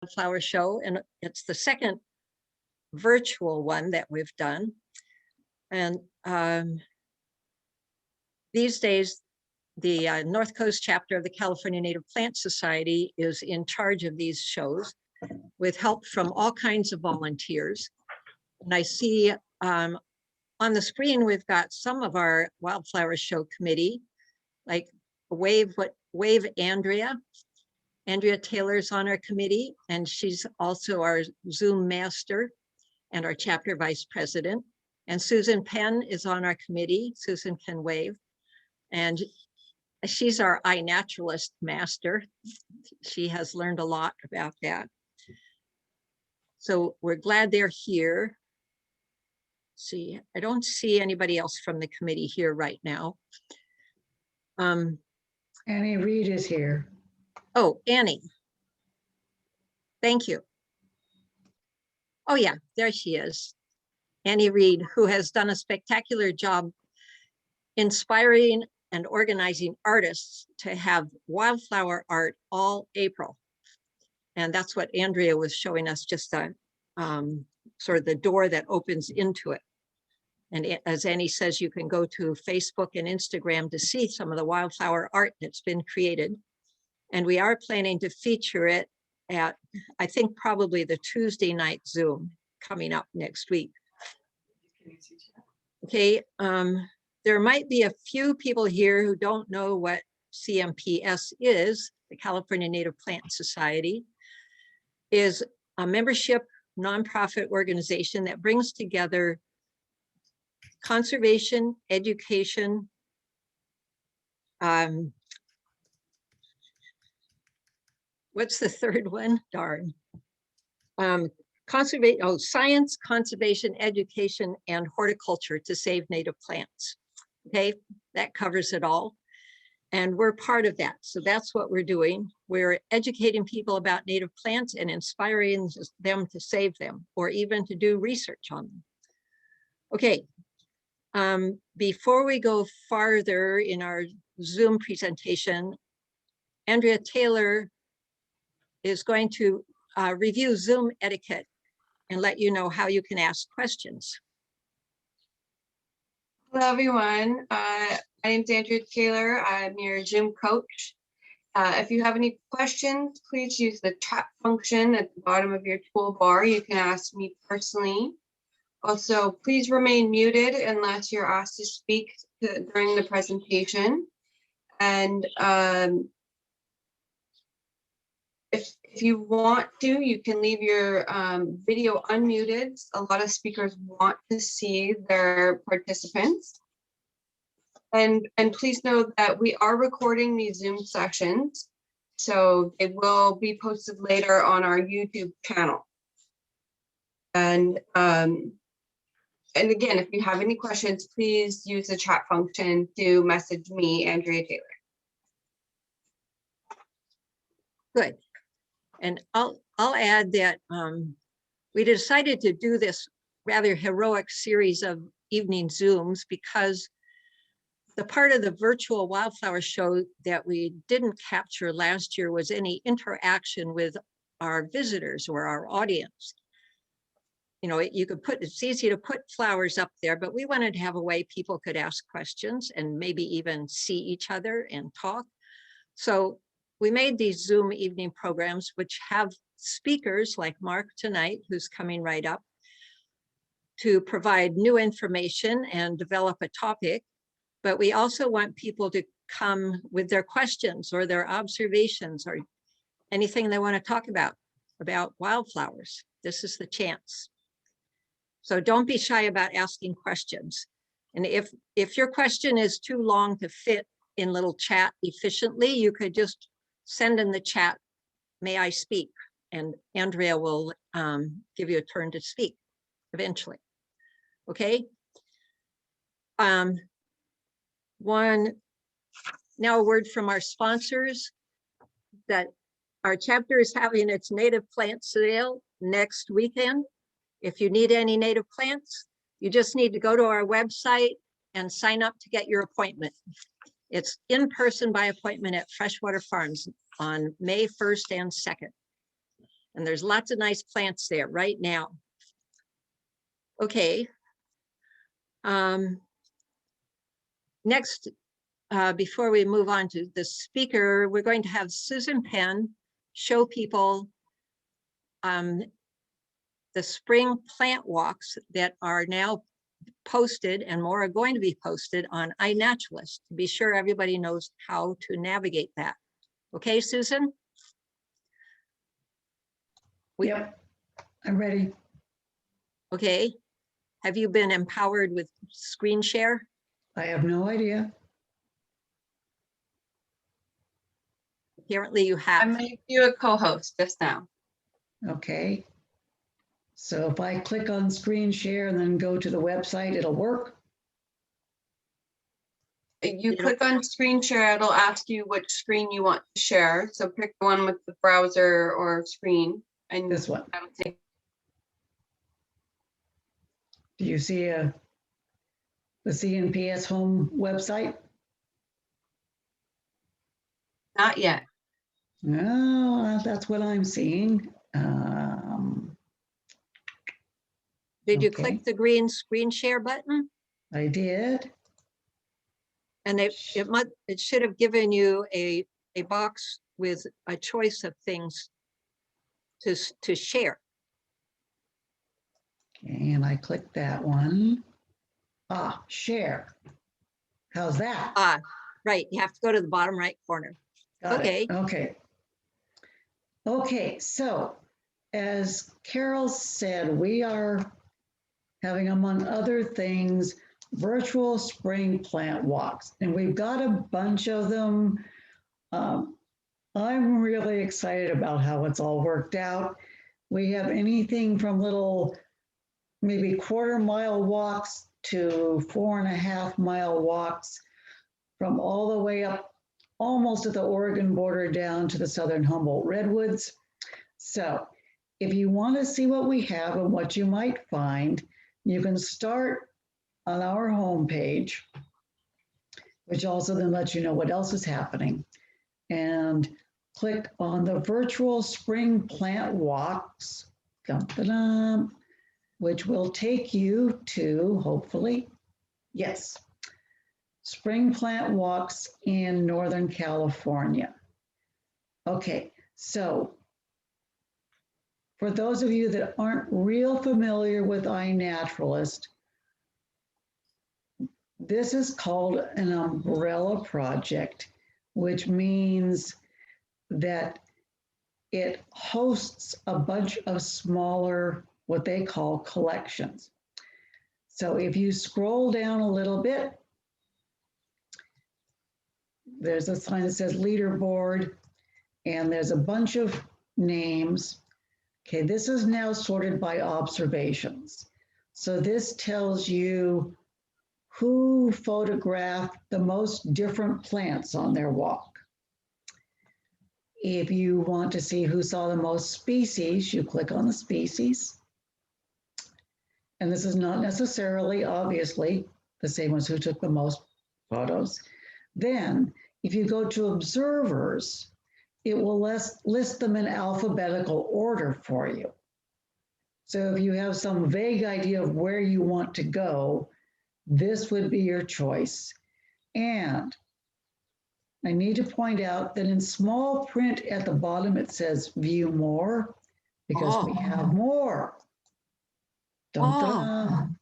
Wildflower Show, and it's the second virtual one that we've done. And these days, the North Coast chapter of the California Native Plant Society is in charge of these shows with help from all kinds of volunteers. And I see on the screen, we've got some of our Wildflower Show committee, like wave Andrea. Andrea Taylor's on our committee, and she's also our Zoom master and our chapter vice president. And Susan Penn is on our committee. Susan can wave. And she's our iNaturalist master. She has learned a lot about that. So we're glad they're here. See, I don't see anybody else from the committee here right now. Annie Reed is here. Oh, Annie. Thank you. Oh yeah, there she is. Annie Reed, who has done a spectacular job inspiring and organizing artists to have wildflower art all April. And that's what Andrea was showing us, just a, sort of the door that opens into it. And as Annie says, you can go to Facebook and Instagram to see some of the wildflower art that's been created. And we are planning to feature it at, I think, probably the Tuesday night Zoom coming up next week. Okay, there might be a few people here who don't know what CNPS is. The California Native Plant Society is a membership nonprofit organization that brings together conservation, education, what's the third one? Darn. Science, conservation, education, and horticulture to save native plants. Okay, that covers it all. And we're part of that. So that's what we're doing. We're educating people about native plants and inspiring them to save them, or even to do research on them. Okay, before we go farther in our Zoom presentation, Andrea Taylor is going to review Zoom etiquette and let you know how you can ask questions. Hello, everyone. My name is Andrea Taylor. I'm your Zoom coach. If you have any questions, please use the chat function at the bottom of your toolbar. You can ask me personally. Also, please remain muted unless you're asked to speak during the presentation. And if you want to, you can leave your video unmuted. A lot of speakers want to see their participants. And please know that we are recording these Zoom sessions, so they will be posted later on our YouTube channel. And again, if you have any questions, please use the chat function to message me, Andrea Taylor. Good. And I'll add that we decided to do this rather heroic series of evening Zooms because the part of the virtual wildflower show that we didn't capture last year was any interaction with our visitors or our audience. You know, you could it's easy to put flowers up there, but we wanted to have a way people could ask questions and maybe even see each other and talk. So we made these Zoom evening programs, which have speakers like Mark tonight, who's coming right up, to provide new information and develop a topic. But we also want people to come with their questions or their observations or anything they want to talk about wildflowers. This is the chance. So don't be shy about asking questions. And if your question is too long to fit in little chat efficiently, you could just send in the chat, "May I speak?" And Andrea will give you a turn to speak eventually. Okay. Now a word from our sponsors that our chapter is having its native plant sale next weekend. If you need any native plants, you just need to go to our website and sign up to get your appointment. It's in person by appointment at Freshwater Farms on May 1st and 2nd. And there's lots of nice plants there right now. Okay. Next, before we move on to the speaker, we're going to have Susan Penn show people the spring plant walks that are now posted, and more are going to be posted on iNaturalist to be sure everybody knows how to navigate that. Okay, Susan? Yep, I'm ready. Okay. Have you been empowered with screen share? I have no idea. Apparently you I have. made you a co-host just now. Okay. So if I click on screen share and then go to the website, it'll work. You click on screen share, it'll ask you which screen you want to share. So pick the one with the browser or screen, and This one. that'll take. Do you see the CNPS home website? Not yet. No, that's what I'm seeing. Did you okay. click the green screen share button? I did. And it should have given you a box with a choice of things to share. And I clicked that one. Ah, share. How's that? Right. You have to go to the bottom right corner. Got Okay. it. Okay. Okay. So as Carol said, we are having, among other things, virtual spring plant walks. And we've got a bunch of them. I'm really excited about how it's all worked out. We have anything from little, maybe quarter-mile walks to 4.5-mile walks, from all the way up almost at the Oregon border down to the southern Humboldt Redwoods. So if you want to see what we have and what you might find, you can start on our homepage, which also then lets you know what else is happening, and click on the virtual spring plant walks, which will take you to, hopefully, yes, spring plant walks in Northern California. Okay, so for those of you that aren't real familiar with iNaturalist, this is called an umbrella project, which means that it hosts a bunch of smaller, what they call collections. So if you scroll down a little bit, there's a sign that says leaderboard, and there's a bunch of names. Okay, this is now sorted by observations. So this tells you who photographed the most different plants on their walk. If you want to see who saw the most species, you click on the species. And this is not necessarily, obviously, the same as who took the most photos. Then, if you go to observers, it will list them in alphabetical order for you. So if you have some vague idea of where you want to go, this would be your choice. And I need to point out that in small print at the bottom, it says view more, because we have more. Dun, dun.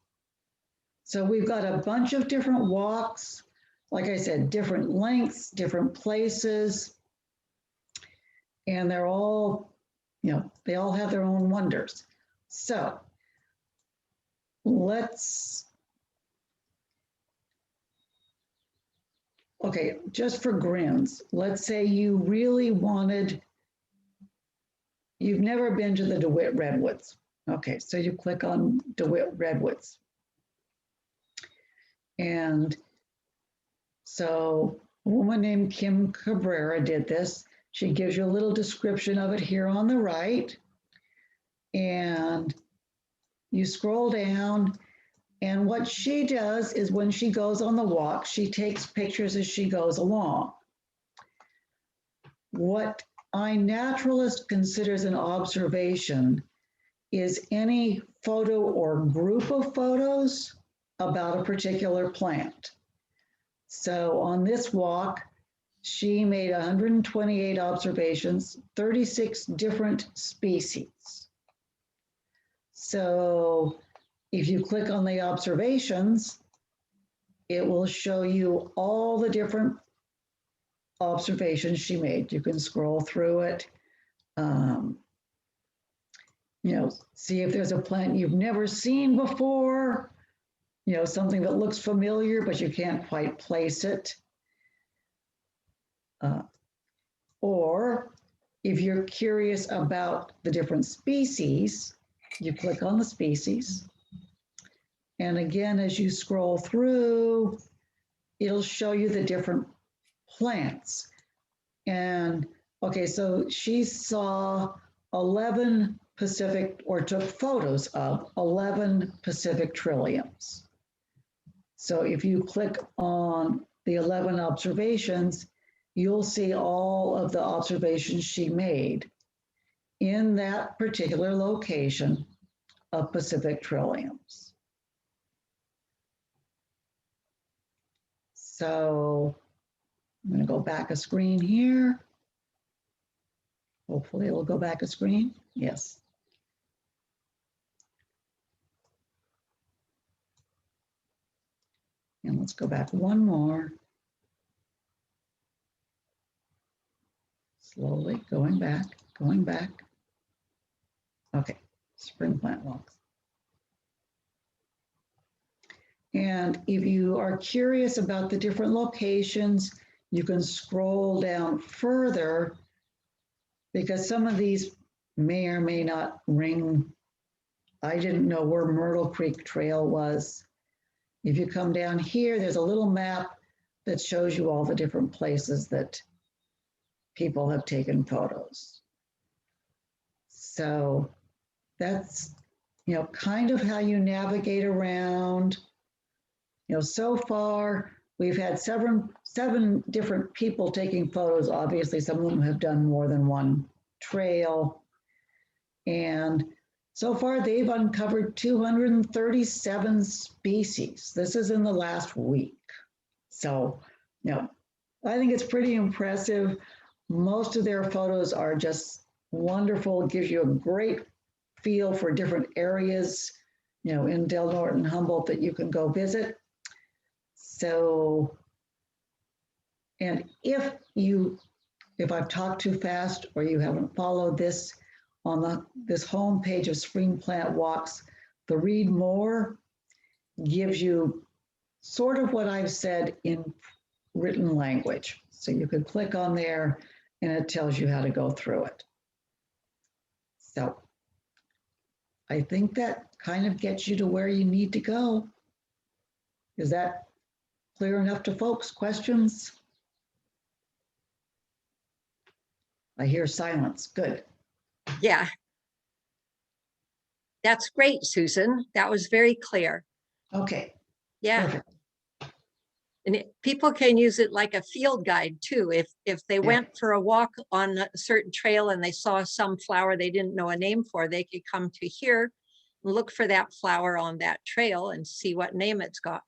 So we've got a bunch of different walks, like I said, different lengths, different places, and they're all, they all have their own wonders. So okay, just for grins, let's say you really wanted, you've never been to the Dewitt Redwoods. Okay, so you click on Dewitt Redwoods. And so a woman named Kim Cabrera did this. She gives you a little description of it here on the right. And you scroll down, and what she does is when she goes on the walk, she takes pictures as she goes along. What iNaturalist considers an observation is any photo or group of photos about a particular plant. So on this walk, she made 128 observations, 36 different species. So if you click on the observations, it will show you all the different observations she made. You can scroll through it, see if there's a plant you've never seen before, something that looks familiar, but you can't quite place it. Or if you're curious about the different species, you click on the species. And again, as you scroll through, it'll show you the different plants. And okay, so she saw 11 Pacific, or took photos of 11 Pacific trilliums. So if you click on the 11 observations, you'll see all of the observations she made in that particular location of Pacific trilliums. So I'm going to go back a screen here. Hopefully it'll go back a screen. Yes. And let's go back one more. Slowly going back, going back. Okay, spring plant walks. And if you are curious about the different locations, you can scroll down further, because some of these may or may not ring. I didn't know where Myrtle Creek Trail was. If you come down here, there's a little map that shows you all the different places that people have taken photos. So that's, kind of how you navigate around. So far, we've had seven different people taking photos. Obviously, some of them have done more than one trail. And so far, they've uncovered 237 species. This is in the last week. So, I think it's pretty impressive. Most of their photos are just wonderful. It gives you a great feel for different areas, in Del Norte and Humboldt that you can go visit. So, and if I've talked too fast or you haven't followed this, on this home page of Spring Plant Walks, the Read More gives you sort of what I've said in written language. So you can click on there and it tells you how to go through it. So I think that kind of gets you to where you need to go. Is that clear enough to folks? Questions? I hear silence. Good. Yeah. That's great, Susan. That was very clear. Okay. Yeah. Perfect. And people can use it like a field guide too. If they went for a walk on a certain trail and they saw some flower they didn't know a name for, they could come to here and look for that flower on that trail and see what name it's got.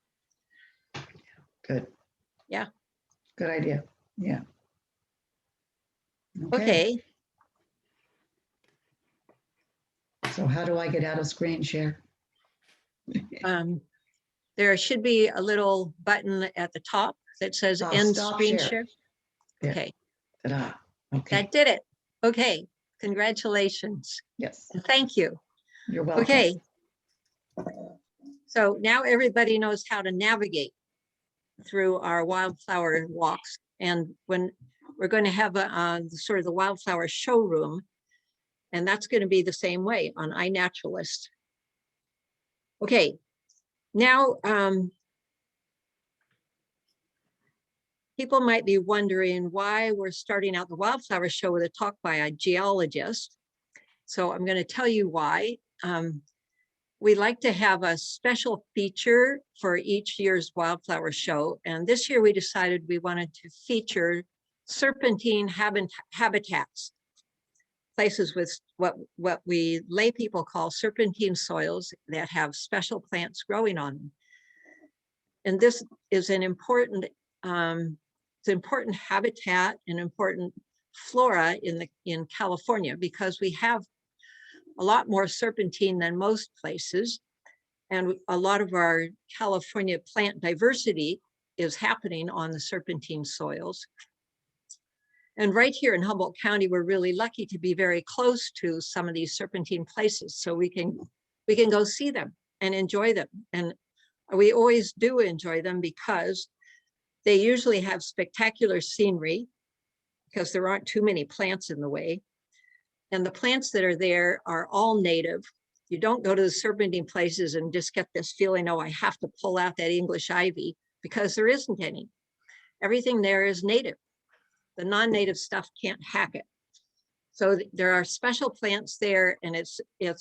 Good. Yeah. Good idea. Yeah. Okay. So how do I get out of screen share? There should be a little button at the top that says end screen share. Yeah. Okay. Ta-da. Okay. That did it. Okay. Congratulations. Yes. And thank you. You're welcome. Okay. So now everybody knows how to navigate through our wildflower walks. And when we're going to have a sort of the wildflower showroom, and that's going to be the same way on iNaturalist. Okay. Now, people might be wondering why we're starting out the wildflower show with a talk by a geologist. So I'm going to tell you why. We like to have a special feature for each year's wildflower show. And this year we decided we wanted to feature serpentine habitats. places with what we lay people call serpentine soils that have special plants growing on them. And this is an important, it's important habitat and important flora in California, because we have a lot more serpentine than most places. And a lot of our California plant diversity is happening on the serpentine soils. And right here in Humboldt County, we're really lucky to be very close to some of these serpentine places, so we can go see them and enjoy them. And we always do enjoy them because they usually have spectacular scenery, because there aren't too many plants in the way. And the plants that are there are all native. You don't go to the serpentine places and just get this feeling, oh, I have to pull out that English ivy, because there isn't any. Everything there is native. The non-native stuff can't hack it. So there are special plants there, and it's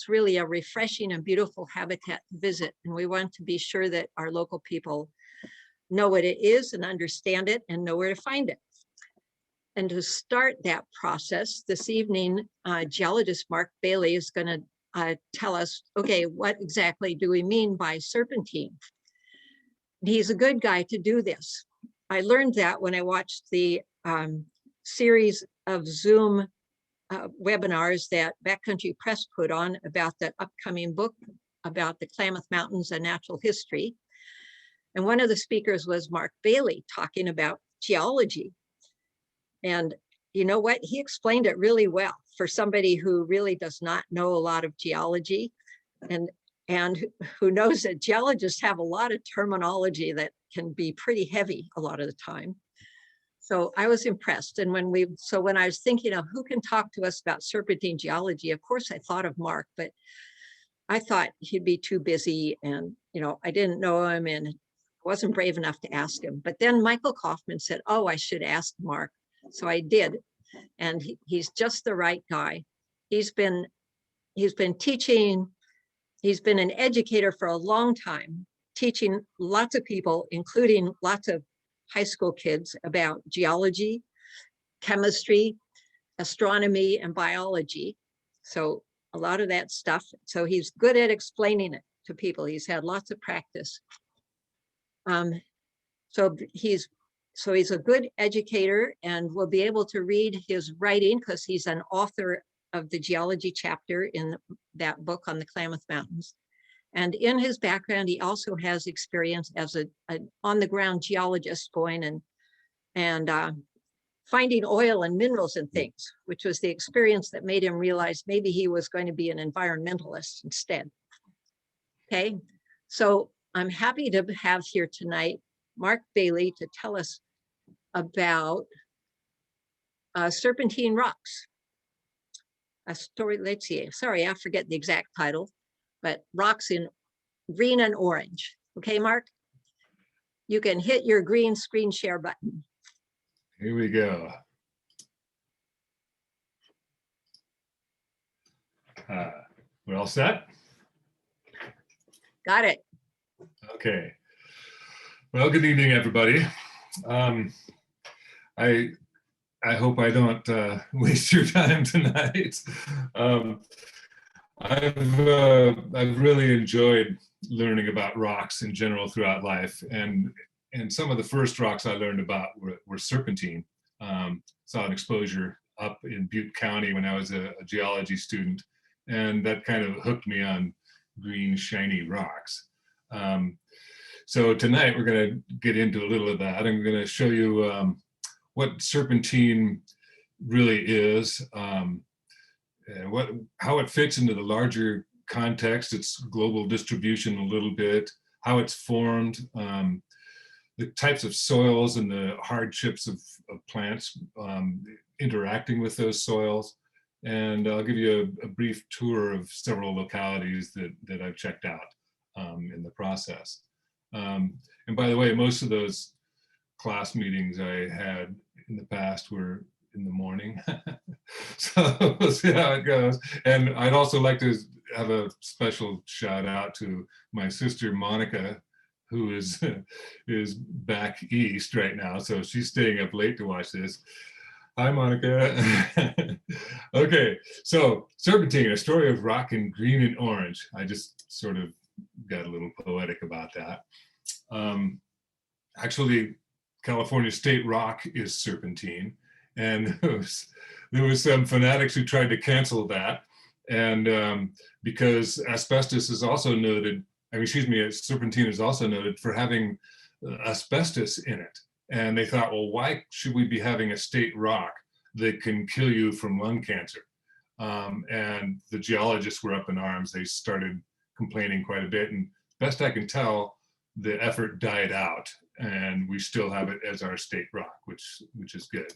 really a refreshing and beautiful habitat to visit. And we want to be sure that our local people know what it is and understand it and know where to find it. And to start that process this evening, geologist Mark Bailey is going to tell us, okay, what exactly do we mean by serpentine? He's a good guy to do this. I learned that when I watched the series of Zoom webinars that Backcountry Press put on about the upcoming book about the Klamath Mountains and natural history. And one of the speakers was Mark Bailey, talking about geology. And you know what? He explained it really well for somebody who really does not know a lot of geology, and who knows that geologists have a lot of terminology that can be pretty heavy a lot of the time. So I was impressed. And when I was thinking of who can talk to us about serpentine geology, of course I thought of Mark, but I thought he'd be too busy, and I didn't know him and wasn't brave enough to ask him. But then Michael Kaufman said, oh, I should ask Mark. So I did. And he's just the right guy. He's been teaching, he's been an educator for a long time, teaching lots of people, including lots of high school kids, about geology, chemistry, astronomy, and biology. So a lot of that stuff. So he's good at explaining it to people. He's had lots of practice. So he's a good educator, and we'll be able to read his writing because he's an author of the geology chapter in that book on the Klamath Mountains. And in his background, he also has experience as an on-the-ground geologist, going and finding oil and minerals and things, which was the experience that made him realize maybe he was going to be an environmentalist instead. Okay, so I'm happy to have here tonight Mark Bailey to tell us about serpentine rocks. A story, let's see, sorry, I forget the exact title, but rocks in green and orange. Okay, Mark, you can hit your green screen share button. Here we go. We're all set? Got it. Okay. Well, good evening, everybody. I hope I don't waste your time tonight. I've really enjoyed learning about rocks in general throughout life, and some of the first rocks I learned about were serpentine. Saw an exposure up in Butte County when I was a geology student, and that kind of hooked me on green, shiny rocks. So tonight we're going to get into a little of that. I'm going to show you what serpentine really is, and how it fits into the larger context, its global distribution a little bit, how it's formed, the types of soils and the hardships of plants interacting with those soils. And I'll give you a brief tour of several localities that I've checked out in the process. And by the way, most of those class meetings I had in the past were in the morning. So we'll see how it goes. And I'd also like to have a special shout out to my sister, Monica, who is back east right now. So she's staying up late to watch this. Hi, Monica. Okay, so Serpentine, a story of rock in green and orange. I just sort of got a little poetic about that. Actually, California state rock is serpentine, and there was some fanatics who tried to cancel that. And because asbestos is also noted, I mean, excuse me, serpentine is also noted for having asbestos in it. And they thought, well, why should we be having a state rock that can kill you from lung cancer? And the geologists were up in arms. They started complaining quite a bit. And best I can tell, the effort died out, and we still have it as our state rock, which is good.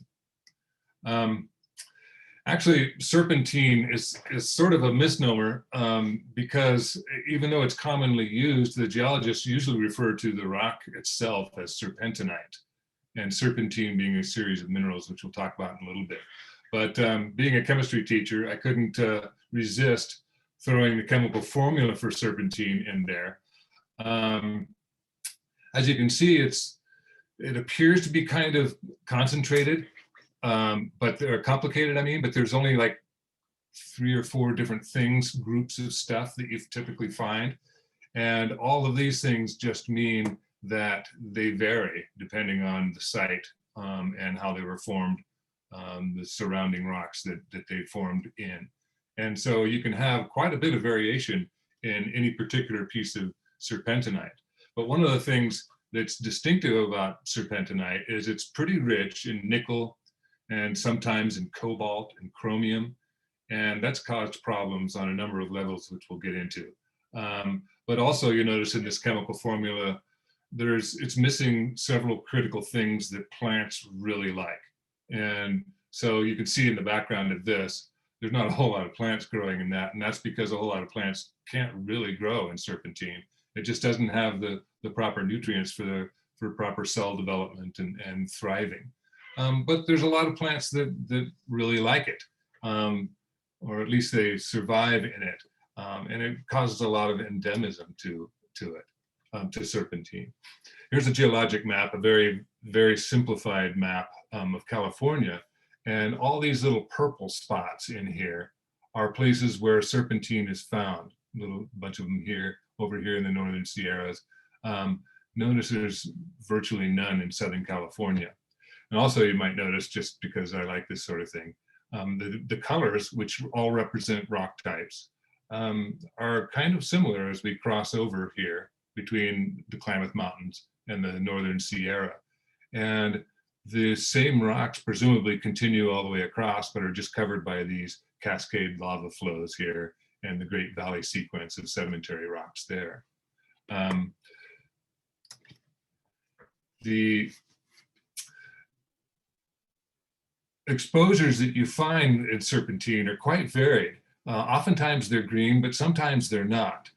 Actually, serpentine is sort of a misnomer because even though it's commonly used, the geologists usually refer to the rock itself as serpentonite, and serpentine being a series of minerals, which we'll talk about in a little bit. But being a chemistry teacher, I couldn't resist throwing the chemical formula for serpentine in there. As you can see, it appears to be kind of concentrated, but they're complicated, I mean, but there's only like 3 or 4 different things, groups of stuff that you typically find. And all of these things just mean that they vary depending on the site and how they were formed, the surrounding rocks that they formed in. And so you can have quite a bit of variation in any particular piece of serpentonite. But one of the things that's distinctive about serpentonite is it's pretty rich in nickel and sometimes in cobalt and chromium. And that's caused problems on a number of levels, which we'll get into. But also you notice in this chemical formula, it's missing several critical things that plants really like. And so you can see in the background of this, there's not a whole lot of plants growing in that. And that's because a whole lot of plants can't really grow in serpentine. It just doesn't have the proper nutrients for proper cell development and thriving. But there's a lot of plants that really like it, or at least they survive in it. And it causes a lot of endemism to it, to serpentine. Here's a geologic map, a very, very simplified map of California. And all these little purple spots in here are places where serpentine is found. A little bunch of them here, over here in the northern Sierras. Notice there's virtually none in Southern California. And also you might notice, just because I like this sort of thing, the colors, which all represent rock types, are kind of similar as we cross over here between the Klamath Mountains and the northern Sierra. And the same rocks presumably continue all the way across, but are just covered by these cascade lava flows here and the Great Valley sequence of sedimentary rocks there. The exposures that you find in serpentine are quite varied. Oftentimes they're green, but sometimes they're not.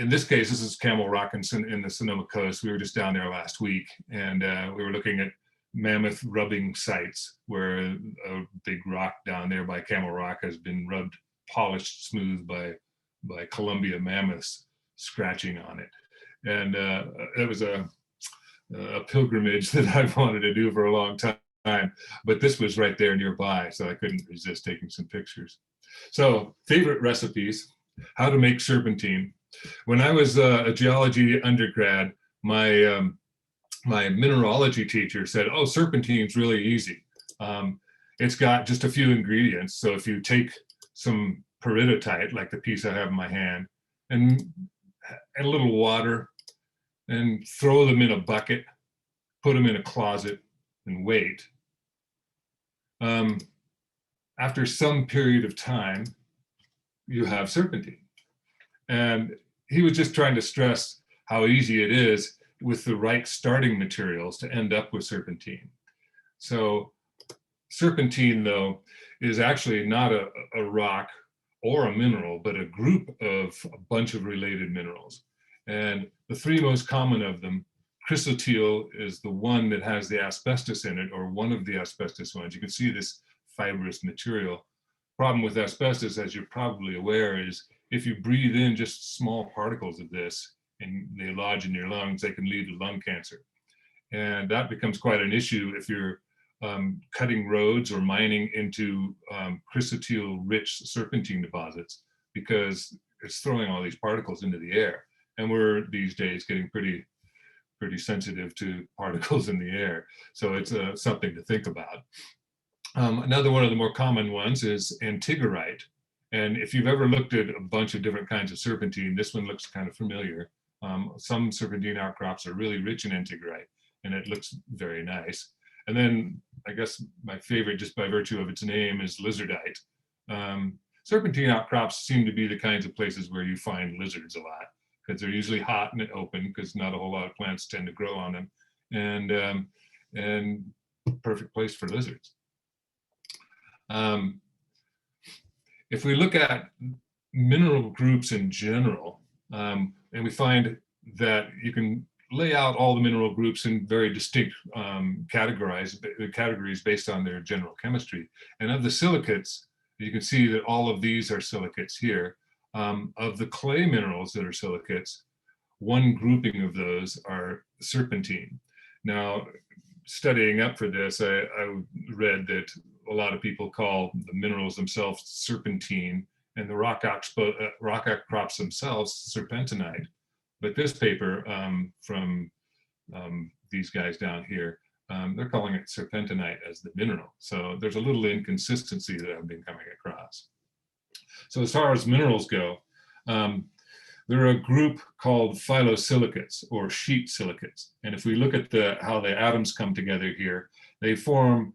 In this case, this is Camel Rock in the Sonoma Coast. We were just down there last week, and we were looking at mammoth rubbing sites where a big rock down there by Camel Rock has been rubbed, polished smooth by Columbia mammoths scratching on it. And it was a pilgrimage that I've wanted to do for a long time, but this was right there nearby, so I couldn't resist taking some pictures. So, favorite recipes, how to make serpentine. When I was a geology undergrad, my mineralogy teacher said, oh, serpentine's really easy. It's got just a few ingredients. So if you take some peridotite, like the piece I have in my hand, and a little water, and throw them in a bucket, put them in a closet, and wait. After some period of time, you have serpentine. And he was just trying to stress how easy it is with the right starting materials to end up with serpentine. So serpentine, though, is actually not a rock or a mineral, but a group of a bunch of related minerals. And the 3 most common of them, chrysotile is the one that has the asbestos in it, or one of the asbestos ones. You can see this fibrous material. Problem with asbestos, as you're probably aware, is if you breathe in just small particles of this and they lodge in your lungs, they can lead to lung cancer. And that becomes quite an issue if you're cutting roads or mining into chrysotile-rich serpentine deposits, because it's throwing all these particles into the air. And we're these days getting pretty sensitive to particles in the air. So it's something to think about. Another one of the more common ones is antigerite. And if you've ever looked at a bunch of different kinds of serpentine, this one looks kind of familiar. Some serpentine outcrops are really rich in antigerite, and it looks very nice. And then I guess my favorite, just by virtue of its name, is lizardite. Serpentine outcrops seem to be the kinds of places where you find lizards a lot, because they're usually hot and open, because not a whole lot of plants tend to grow on them, and perfect place for lizards. If we look at mineral groups in general, and we find that you can lay out all the mineral groups in very distinct categories based on their general chemistry. And of the silicates, you can see that all of these are silicates here. Of the clay minerals that are silicates, one grouping of those are serpentine. Now, studying up for this, I read that a lot of people call the minerals themselves serpentine, and the rock outcrops themselves serpentonite. But this paper from these guys down here, they're calling it serpentonite as the mineral. So there's a little inconsistency that I've been coming across. So as far as minerals go, there are a group called phyllosilicates, or sheet silicates. And if we look at how the atoms come together here, they form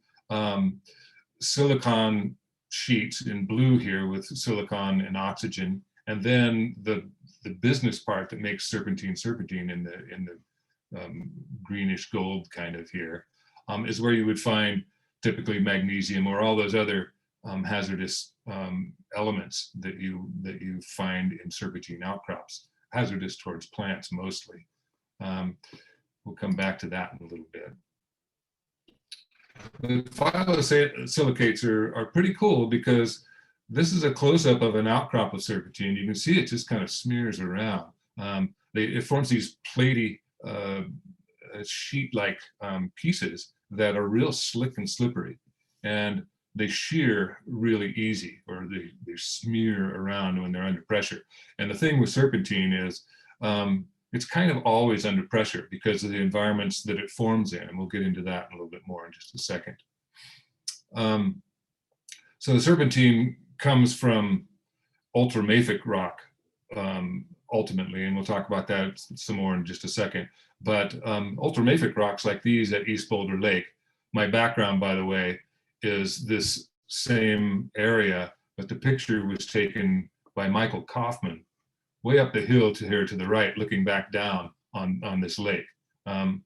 silicon sheets in blue here with silicon and oxygen. And then the business part that makes serpentine in the greenish gold kind of here is where you would find typically magnesium or all those other hazardous elements that you find in serpentine outcrops, hazardous towards plants mostly. We'll come back to that in a little bit. The phyllosilicates are pretty cool, because this is a close-up of an outcrop of serpentine. You can see it just kind of smears around. It forms these platy, sheet-like pieces that are real slick and slippery. And they shear really easy, or they smear around when they're under pressure. And the thing with serpentine is it's kind of always under pressure because of the environments that it forms in. And we'll get into that in a little bit more in just a second. So the serpentine comes from ultramafic rock, ultimately, and we'll talk about that some more in just a second. But ultramafic rocks like these at East Boulder Lake, my background, by the way, is this same area, but the picture was taken by Michael Kaufman way up the hill to here to the right, looking back down on this lake.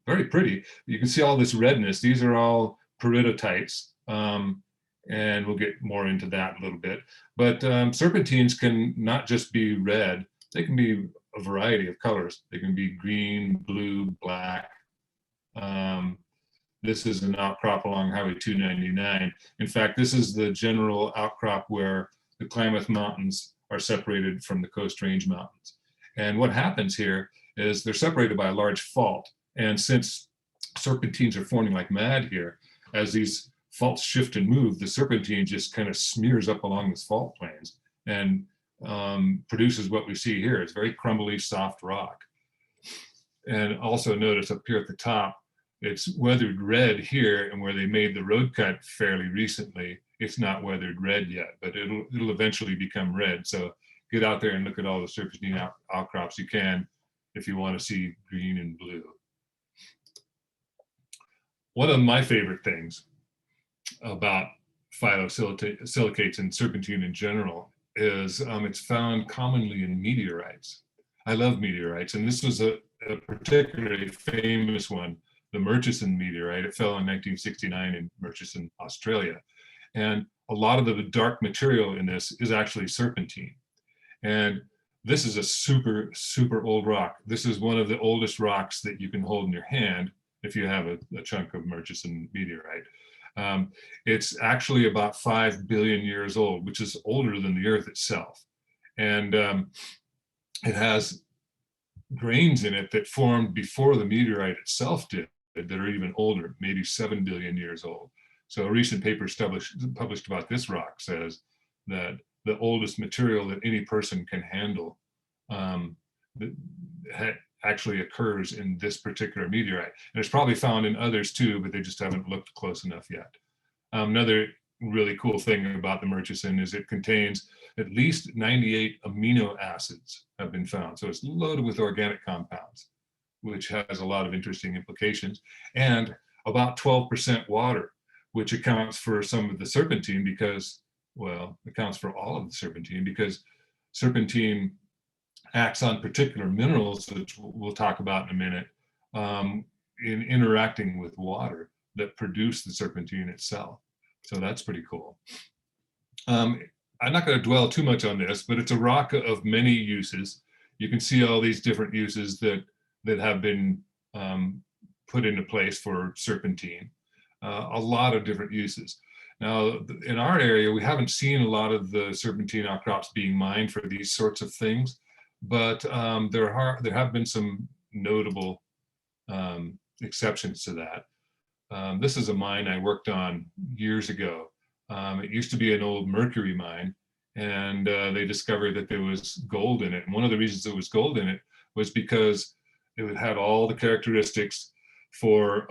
Very pretty. You can see all this redness. These are all peridotites, and we'll get more into that in a little bit. But serpentines can not just be red, they can be a variety of colors. They can be green, blue, black. This is an outcrop along Highway 299. In fact, this is the general outcrop where the Klamath Mountains are separated from the Coast Range Mountains. And what happens here is they're separated by a large fault. And since serpentines are forming like mad here, as these faults shift and move, the serpentine just kind of smears up along these fault planes and produces what we see here. It's very crumbly, soft rock. And also notice up here at the top, it's weathered red here, and where they made the road cut fairly recently, it's not weathered red yet, but it'll eventually become red. So get out there and look at all the serpentine outcrops you can if you want to see green and blue. One of my favorite things about phyllosilicates and serpentine in general is it's found commonly in meteorites. I love meteorites, and this was a particularly famous one, the Murchison meteorite. It fell in 1969 in Murchison, Australia. And a lot of the dark material in this is actually serpentine. And this is a super, super old rock. This is one of the oldest rocks that you can hold in your hand if you have a chunk of Murchison meteorite. It's actually about 5 billion years old, which is older than the Earth itself. And it has grains in it that formed before the meteorite itself did, that are even older, maybe 7 billion years old. So a recent paper published about this rock says that the oldest material that any person can handle actually occurs in this particular meteorite. And it's probably found in others too, but they just haven't looked close enough yet. Another really cool thing about the Murchison is it contains at least 98 amino acids have been found. So it's loaded with organic compounds, which has a lot of interesting implications, and about 12% water, which accounts for some of the serpentine because, well, accounts for all of the serpentine because serpentine acts on particular minerals, which we'll talk about in a minute, in interacting with water that produce the serpentine itself. So that's pretty cool. I'm not going to dwell too much on this, but it's a rock of many uses. You can see all these different uses that have been put into place for serpentine. A lot of different uses. Now, in our area, we haven't seen a lot of the serpentine outcrops being mined for these sorts of things, but there have been some notable exceptions to that. This is a mine I worked on years ago. It used to be an old mercury mine, and they discovered that there was gold in it. And one of the reasons there was gold in it was because it had all the characteristics for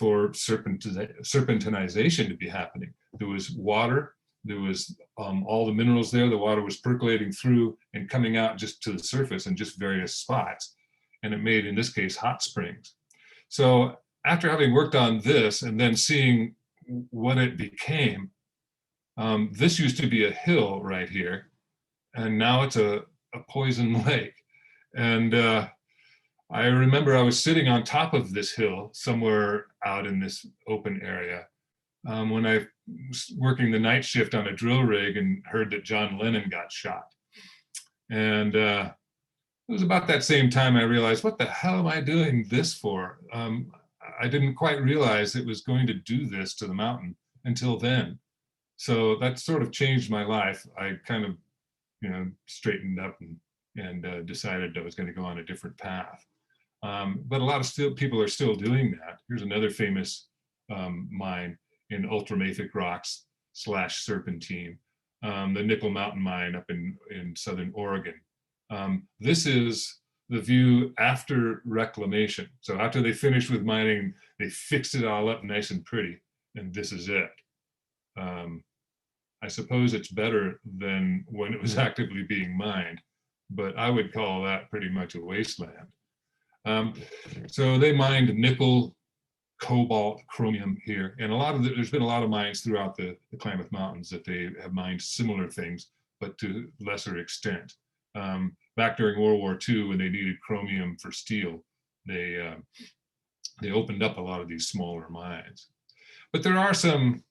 serpentinization to be happening. There was water, there was all the minerals there, the water was percolating through and coming out just to the surface in just various spots. And it made, in this case, hot springs. So after having worked on this and then seeing what it became, this used to be a hill right here, and now it's a poison lake. And I remember I was sitting on top of this hill somewhere out in this open area when I was working the night shift on a drill rig and heard that John Lennon got shot. And it was about that same time I realized, what the hell am I doing this for? I didn't quite realize it was going to do this to the mountain until then. So that sort of changed my life. I kind of, straightened up and decided I was going to go on a different path. But a lot of people are still doing that. Here's another famous mine in Ultramafic Rocks / serpentine, the Nickel Mountain Mine up in southern Oregon. This is the view after reclamation. So after they finished with mining, they fixed it all up nice and pretty, and this is it. I suppose it's better than when it was actively being mined, but I would call that pretty much a wasteland. So they mined nickel, cobalt, chromium here, and there's been a lot of mines throughout the Klamath Mountains that they have mined similar things, but to lesser extent. Back during World War II, when they needed chromium for steel, they opened up a lot of these smaller mines. But there are some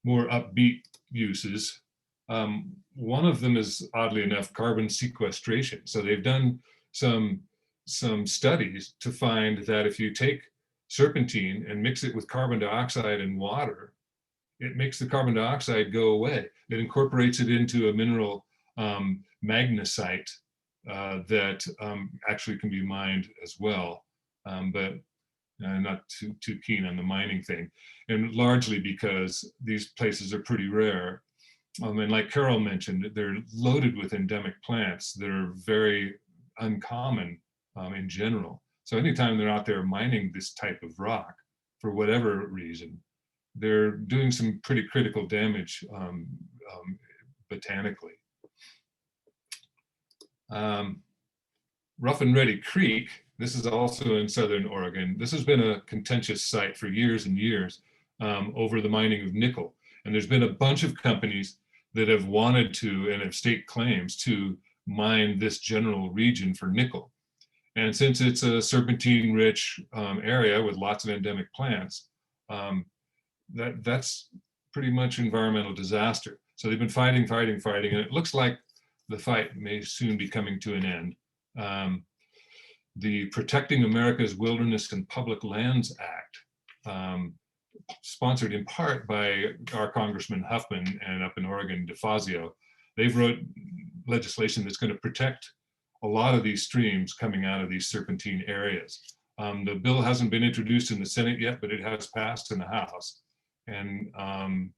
more upbeat uses. One of them is, oddly enough, carbon sequestration. So they've done some studies to find that if you take serpentine and mix it with carbon dioxide and water, it makes the carbon dioxide go away. It incorporates it into a mineral, magnesite, that actually can be mined as well, but not too keen on the mining thing, and largely because these places are pretty rare. And like Carol mentioned, they're loaded with endemic plants that are very uncommon in general. So anytime they're out there mining this type of rock, for whatever reason, they're doing some pretty critical damage botanically. Rough and Ready Creek, this is also in southern Oregon. This has been a contentious site for years and years over the mining of nickel. And there's been a bunch of companies that have wanted to and have staked claims to mine this general region for nickel. And since it's a serpentine-rich area with lots of endemic plants, that's pretty much environmental disaster. So they've been fighting, and it looks like the fight may soon be coming to an end. The Protecting America's Wilderness and Public Lands Act, sponsored in part by our Congressman Huffman and up in Oregon, DeFazio, they've wrote legislation that's going to protect a lot of these streams coming out of these serpentine areas. The bill hasn't been introduced in the Senate yet, but it has passed in the House. And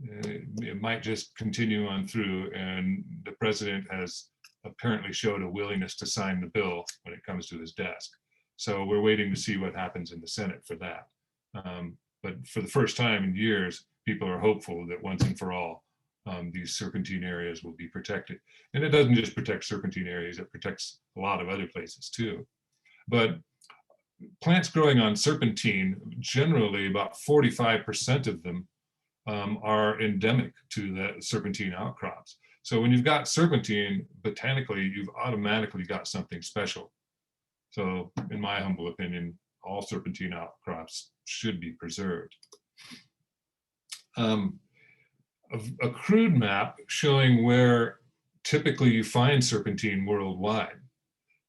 it might just continue on through, and the president has apparently showed a willingness to sign the bill when it comes to his desk. So we're waiting to see what happens in the Senate for that. But for the first time in years, people are hopeful that once and for all, these serpentine areas will be protected. And it doesn't just protect serpentine areas, it protects a lot of other places too. But plants growing on serpentine, generally about 45% of them are endemic to the serpentine outcrops. So when you've got serpentine, botanically, you've automatically got something special. So in my humble opinion, all serpentine outcrops should be preserved. A crude map showing where typically you find serpentine worldwide.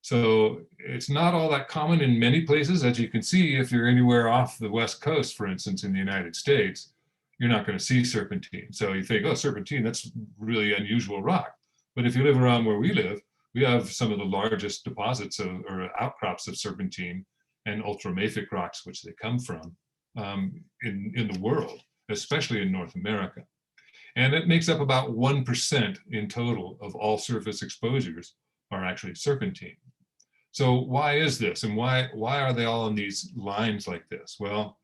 So it's not all that common in many places. As you can see, if you're anywhere off the West Coast, for instance, in the United States, you're not going to see serpentine. So you think, oh, serpentine, that's really unusual rock. But if you live around where we live, we have some of the largest deposits of, or outcrops of serpentine and ultramafic rocks, which they come from, in the world, especially in North America. And it makes up about 1% in total of all surface exposures are actually serpentine. So why is this? And why are they all in these lines like this? Well,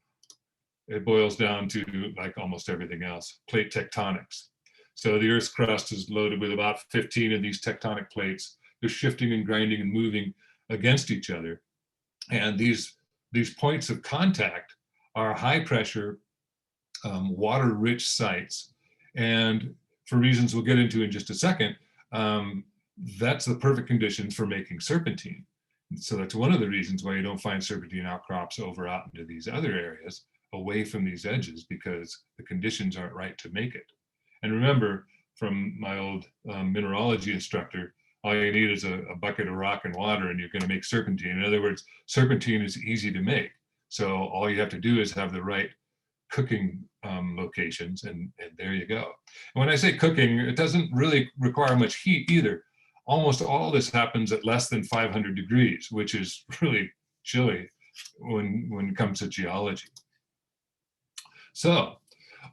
it boils down to, like almost everything else, plate tectonics. So the Earth's crust is loaded with about 15 of these tectonic plates. They're shifting and grinding and moving against each other. And these points of contact are high pressure, water-rich sites. And for reasons we'll get into in just a second, that's the perfect conditions for making serpentine. So that's one of the reasons why you don't find serpentine outcrops over out into these other areas away from these edges, because the conditions aren't right to make it. And remember, from my old mineralogy instructor, all you need is a bucket of rock and water and you're going to make serpentine. In other words, serpentine is easy to make. So all you have to do is have the right cooking locations, and there you go. And when I say cooking, it doesn't really require much heat either. Almost all this happens at less than 500 degrees, which is really chilly when it comes to geology. So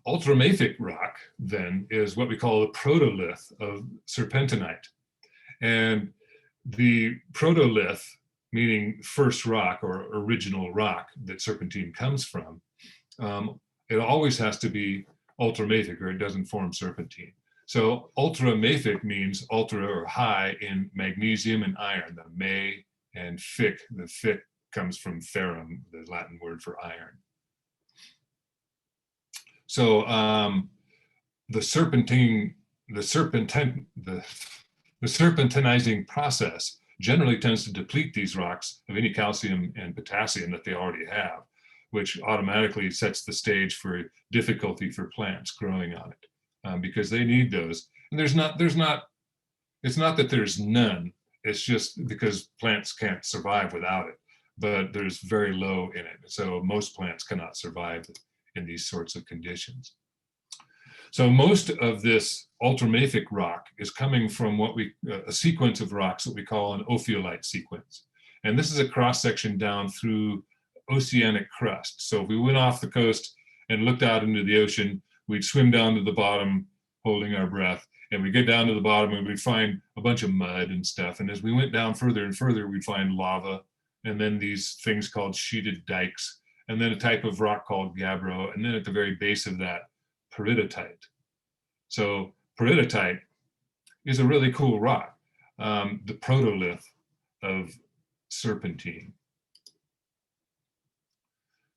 ultramafic rock then is what we call the protolith of serpentonite. And the protolith, meaning first rock or original rock that serpentine comes from, it always has to be ultramafic or it doesn't form serpentine. So ultramafic means ultra or high in magnesium and iron, the me and fic. The fic comes from ferrum, the Latin word for iron. So the serpentinizing process generally tends to deplete these rocks of any calcium and potassium that they already have, which automatically sets the stage for difficulty for plants growing on it, because they need those. And it's not that there's none, it's just because plants can't survive without it, but there's very low in it. So most plants cannot survive in these sorts of conditions. So most of this ultramafic rock is coming from a sequence of rocks that we call an ophiolite sequence. And this is a cross section down through oceanic crust. So if we went off the coast and looked out into the ocean, we'd swim down to the bottom holding our breath, and we'd get down to the bottom and we'd find a bunch of mud and stuff. And as we went down further and further, we'd find lava, and then these things called sheeted dikes, and then a type of rock called gabbro, and then at the very base of that, peridotite. So peridotite is a really cool rock, the protolith of serpentine.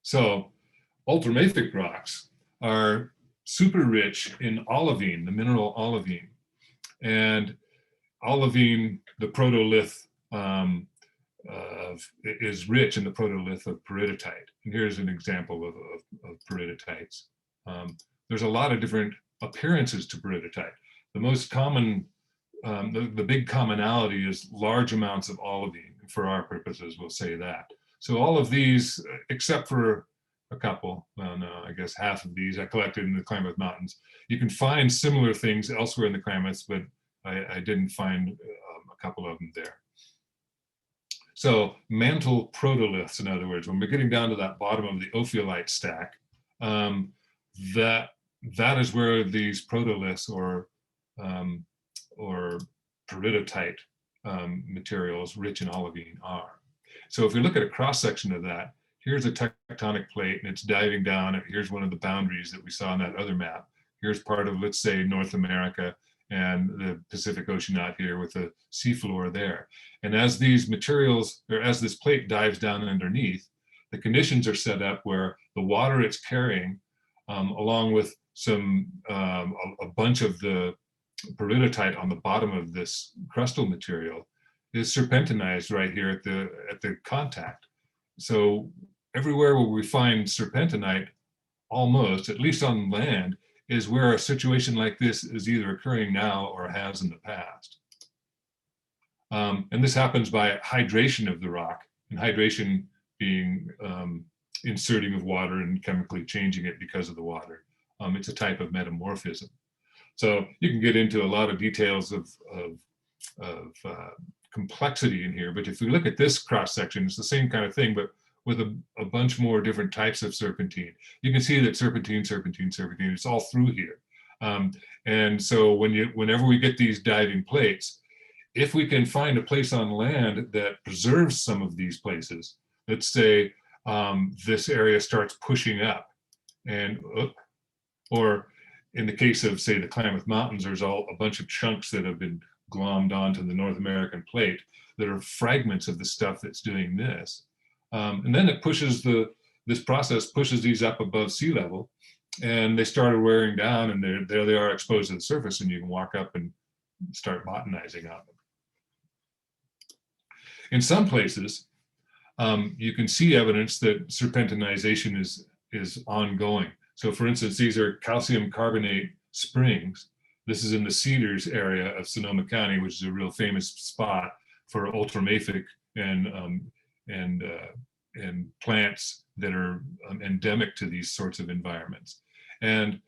So ultramafic rocks are super rich in olivine, the mineral olivine. And olivine, the protolith, is rich in the protolith of peridotite. And here's an example of peridotites. There's a lot of different appearances to peridotite. The most common, the big commonality is large amounts of olivine. For our purposes, we'll say that. So all of these, except for a couple, well, no, I guess half of these I collected in the Klamath Mountains. You can find similar things elsewhere in the Klamaths, but I didn't find a couple of them there. So mantle protoliths, in other words, when we're getting down to that bottom of the ophiolite stack, that is where these protoliths or peridotite materials rich in olivine are. So if we look at a cross section of that, here's a tectonic plate and it's diving down. Here's one of the boundaries that we saw on that other map. Here's part of, let's say, North America and the Pacific Ocean out here with the seafloor there. And as these materials, or as this plate dives down underneath, the conditions are set up where the water it's carrying, along with some a bunch of the peridotite on the bottom of this crustal material, is serpentinized right here at the contact. So everywhere where we find serpentinite, almost, at least on land, is where a situation like this is either occurring now or has in the past. And this happens by hydration of the rock, and hydration being inserting of water and chemically changing it because of the water. It's a type of metamorphism. So you can get into a lot of details of complexity in here, but if we look at this cross section, it's the same kind of thing, but with a bunch more different types of serpentine. You can see that serpentine, it's all through here. And so whenever we get these diving plates, if we can find a place on land that preserves some of these places, let's say this area starts pushing up, and or in the case of, say, the Klamath Mountains, there's a bunch of chunks that have been glommed onto the North American plate that are fragments of the stuff that's doing this. And then it pushes this process pushes these up above sea level, and they started wearing down, and there they are exposed to the surface, and you can walk up and start botanizing on them. In some places, you can see evidence that serpentinization is ongoing. So for instance, these are calcium carbonate springs. This is in the Cedars area of Sonoma County, which is a real famous spot for ultramafic and plants that are endemic to these sorts of environments. And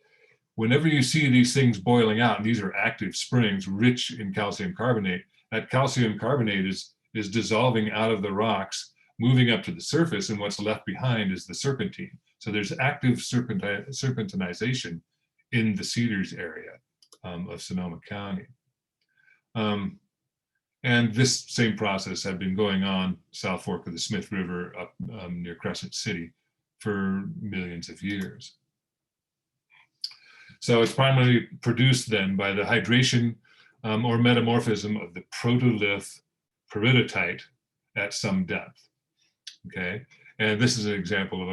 whenever you see these things boiling out, and these are active springs rich in calcium carbonate, that calcium carbonate is dissolving out of the rocks, moving up to the surface, and what's left behind is the serpentine. So there's active serpentinization in the Cedars area of Sonoma County. And this same process had been going on South Fork of the Smith River up near Crescent City for millions of years. So it's primarily produced then by the hydration or metamorphism of the protolith peridotite at some depth. Okay, and this is an example of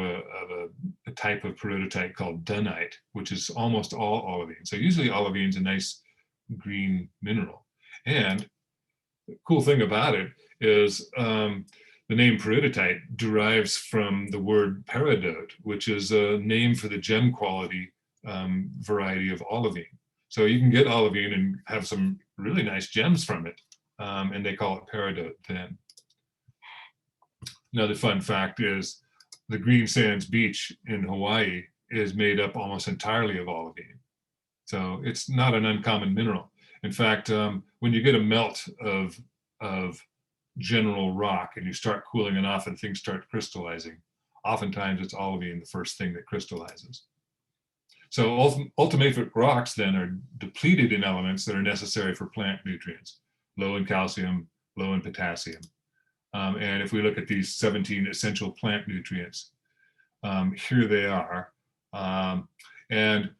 a type of peridotite called dunite, which is almost all olivine. So usually olivine is a nice green mineral. And the cool thing about it is the name peridotite derives from the word peridot, which is a name for the gem quality variety of olivine. So you can get olivine and have some really nice gems from it, and they call it peridot then. Another fun fact is the Green Sands Beach in Hawaii is made up almost entirely of olivine. So it's not an uncommon mineral. In fact, when you get a melt of general rock and you start cooling it off and things start crystallizing, oftentimes it's olivine the first thing that crystallizes. So ultramafic rocks then are depleted in elements that are necessary for plant nutrients, low in calcium, low in potassium. And if we look at these 17 essential plant nutrients, here they are. And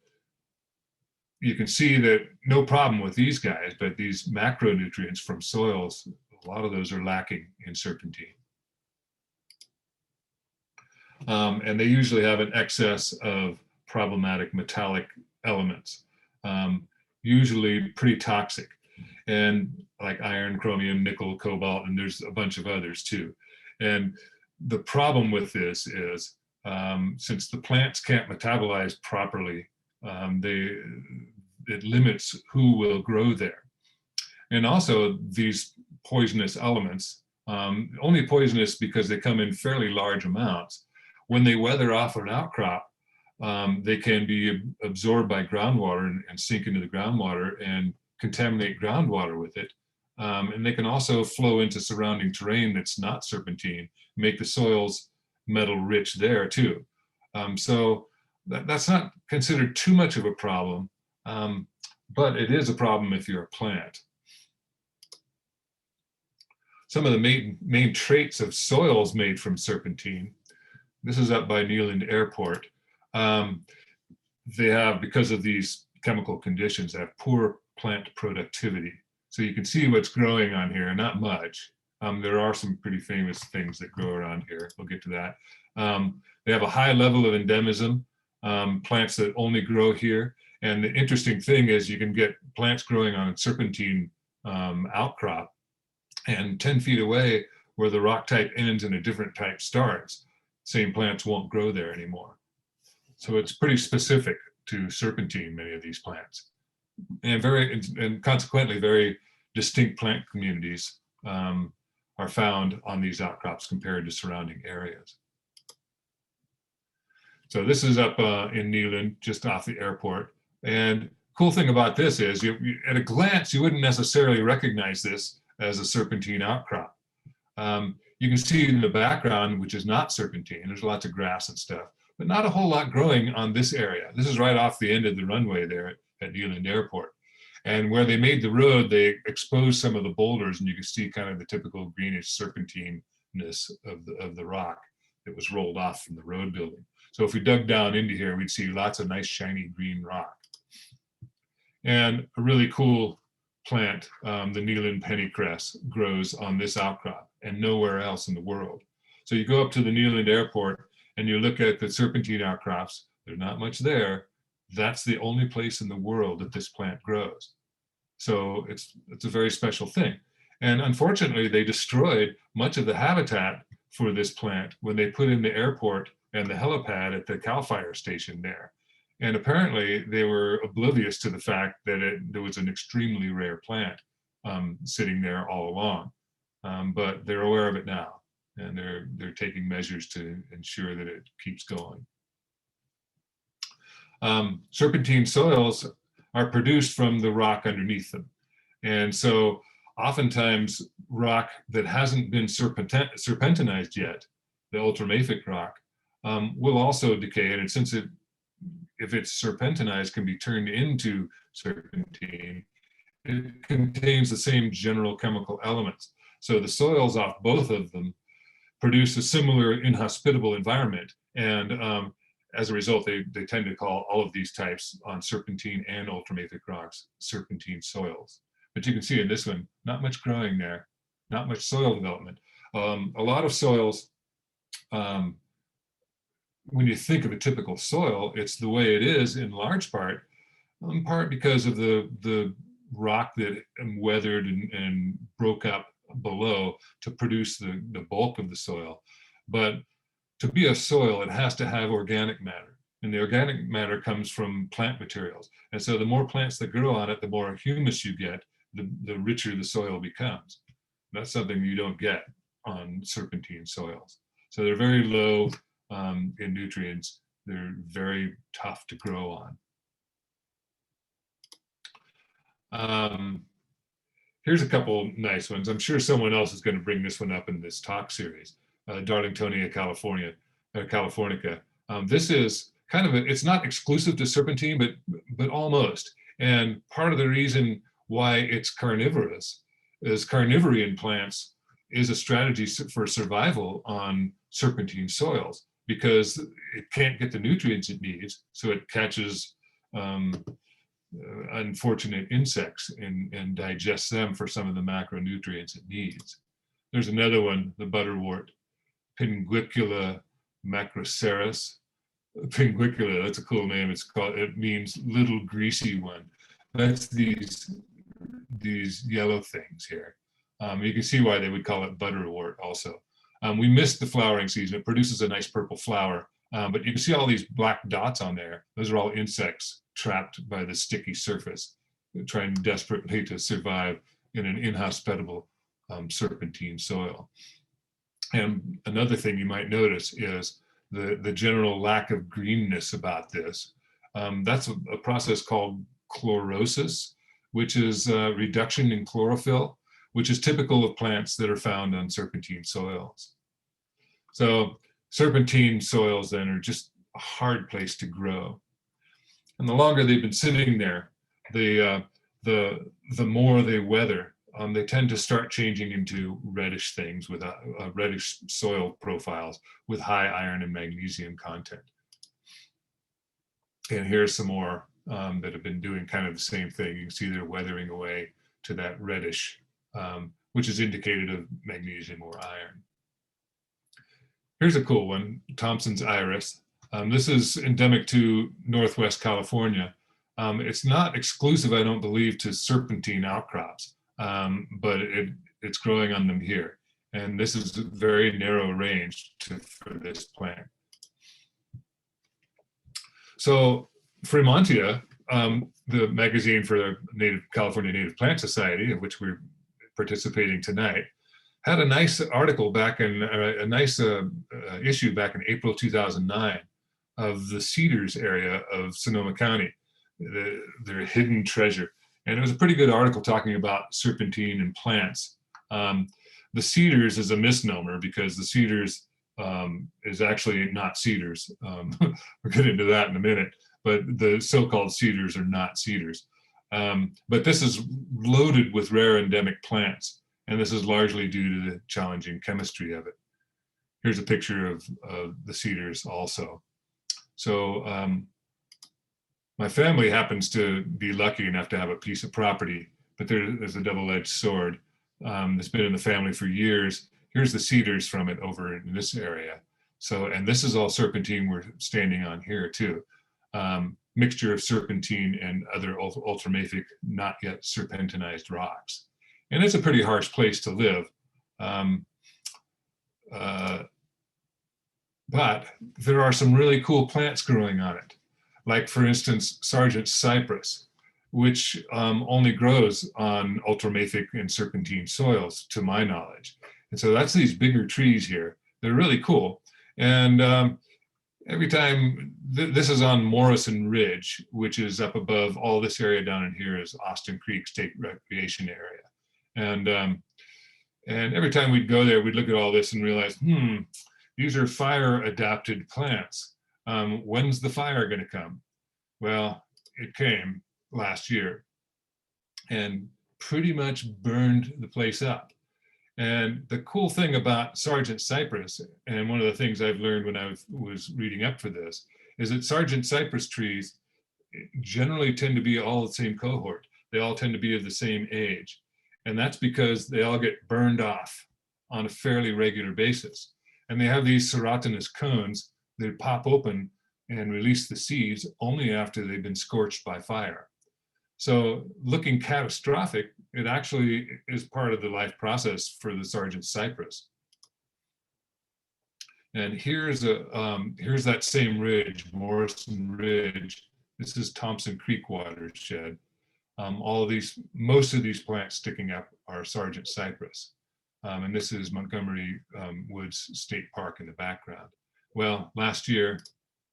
you can see that no problem with these guys, but these macronutrients from soils, a lot of those are lacking in serpentine. And they usually have an excess of problematic metallic elements, usually pretty toxic, and like iron, chromium, nickel, cobalt, and there's a bunch of others too. And the problem with this is since the plants can't metabolize properly, it limits who will grow there. And also these poisonous elements, only poisonous because they come in fairly large amounts. When they weather off an outcrop, they can be absorbed by groundwater and sink into the groundwater and contaminate groundwater with it. And they can also flow into surrounding terrain that's not serpentine, make the soils metal rich there too. So that's not considered too much of a problem, but it is a problem if you're a plant. Some of the main traits of soils made from serpentine. This is up by Neyland Airport. They have, because of these chemical conditions, they have poor plant productivity. So you can see what's growing on here, not much. There are some pretty famous things that grow around here. We'll get to that. They have a high level of endemism, plants that only grow here. And the interesting thing is you can get plants growing on a serpentine outcrop, and 10 feet away where the rock type ends and a different type starts, same plants won't grow there anymore. So it's pretty specific to serpentine, many of these plants. And consequently, very distinct plant communities are found on these outcrops compared to surrounding areas. So this is up in Neyland, just off the airport. And cool thing about this is, at a glance, you wouldn't necessarily recognize this as a serpentine outcrop. You can see in the background, which is not serpentine, there's lots of grass and stuff, but not a whole lot growing on this area. This is right off the end of the runway there at Neyland Airport. And where they made the road, they exposed some of the boulders, and you can see kind of the typical greenish serpentineness of the rock that was rolled off from the road building. So if we dug down into here, we'd see lots of nice shiny green rock. And a really cool plant, the Neyland pennycress, grows on this outcrop and nowhere else in the world. So you go up to the Neyland Airport and you look at the serpentine outcrops, there's not much there. That's the only place in the world that this plant grows. So it's a very special thing. And unfortunately, they destroyed much of the habitat for this plant when they put in the airport and the helipad at the CAL FIRE station there. And apparently they were oblivious to the fact that there was an extremely rare plant sitting there all along. But they're aware of it now, and they're taking measures to ensure that it keeps going. Serpentine soils are produced from the rock underneath them. And so oftentimes rock that hasn't been serpentinized yet, the ultramafic rock, will also decay. And since if it's serpentinized, can be turned into serpentine, it contains the same general chemical elements. So the soils off both of them produce a similar inhospitable environment. And as a result, they tend to call all of these types on serpentine and ultramafic rocks serpentine soils. But you can see in this one, not much growing there, not much soil development. A lot of soils, when you think of a typical soil, it's the way it is in large part, in part because of the rock that weathered and broke up below to produce the bulk of the soil. But to be a soil, it has to have organic matter. And the organic matter comes from plant materials. And so the more plants that grow on it, the more humus you get, the richer the soil becomes. That's something you don't get on serpentine soils. So they're very low in nutrients. They're very tough to grow on. Here's a couple nice ones. I'm sure someone else is going to bring this one up in this talk series. Darlingtonia californica. This is kind of it's not exclusive to serpentine, but almost. And part of the reason why it's carnivorous is carnivory in plants is a strategy for survival on serpentine soils, because it can't get the nutrients it needs, so it catches unfortunate insects and digests them for some of the macronutrients it needs. There's another one, the butterwort, Pinguicula macroceras. Pinguicula, that's a cool name. It means little greasy one. That's these yellow things here. You can see why they would call it butterwort also. We missed the flowering season. It produces a nice purple flower, but you can see all these black dots on there. Those are all insects trapped by the sticky surface, trying desperately to survive in an inhospitable serpentine soil. And another thing you might notice is the general lack of greenness about this. That's a process called chlorosis, which is reduction in chlorophyll, which is typical of plants that are found on serpentine soils. So serpentine soils then are just a hard place to grow. And the longer they've been sitting there, the more they weather. They tend to start changing into reddish things with reddish soil profiles with high iron and magnesium content. And here's some more that have been doing kind of the same thing. You can see they're weathering away to that reddish, which is indicated of magnesium or iron. Here's a cool one, Thompson's Iris. This is endemic to Northwest California. It's not exclusive, I don't believe, to serpentine outcrops, but it's growing on them here. And this is a very narrow range for this plant. So Fremontia, the magazine for the California Native Plant Society, of which we're participating tonight, had a nice article back in, a nice issue back in April 2009 of the Cedars area of Sonoma County, their hidden treasure. And it was a pretty good article talking about serpentine and plants. The Cedars is a misnomer because the Cedars is actually not cedars. We'll get into that in a minute, but the so-called cedars are not cedars. But this is loaded with rare endemic plants, and this is largely due to the challenging chemistry of it. Here's a picture of the cedars also. So my family happens to be lucky enough to have a piece of property, but there's a double-edged sword that's been in the family for years. Here's the cedars from it over in this area. So, and this is all serpentine we're standing on here too. Mixture of serpentine and other ultramafic, not yet serpentinized rocks. And it's a pretty harsh place to live. But there are some really cool plants growing on it. Like for instance, Sargent Cypress, which only grows on ultramafic and serpentine soils, to my knowledge. And so that's these bigger trees here. They're really cool. And every time, this is on Morrison Ridge, which is up above all this area down in here is Austin Creek State Recreation Area. And every time we'd go there, we'd look at all this and realize, these are fire adapted plants. When's the fire gonna come? Well, it came last year and pretty much burned the place up. And the cool thing about Sargent Cypress, and one of the things I've learned when I was reading up for this, is that Sargent Cypress trees generally tend to be all the same cohort. They all tend to be of the same age. And that's because they all get burned off on a fairly regular basis. And they have these ceratinous cones that pop open and release the seeds only after they've been scorched by fire. So looking catastrophic, it actually is part of the life process for the Sargent Cypress. And here's that same ridge, Morrison Ridge. This is Thompson Creek watershed. Most of these plants sticking up are Sargent Cypress. And this is Montgomery Woods State Park in the background. Well, last year,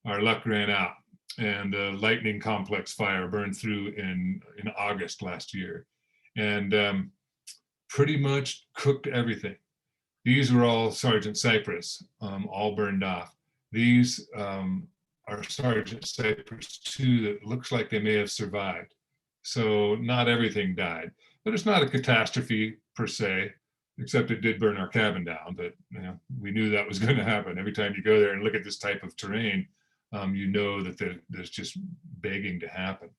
our luck ran out and the lightning complex fire burned through in August last year and pretty much cooked everything. These were all Sargent Cypress, all burned off. These are Sargent Cypress too that looks like they may have survived. So not everything died, but it's not a catastrophe per se, except it did burn our cabin down, but we knew that was going to happen. Every time you go there and look at this type of terrain, you know that there's just begging to happen.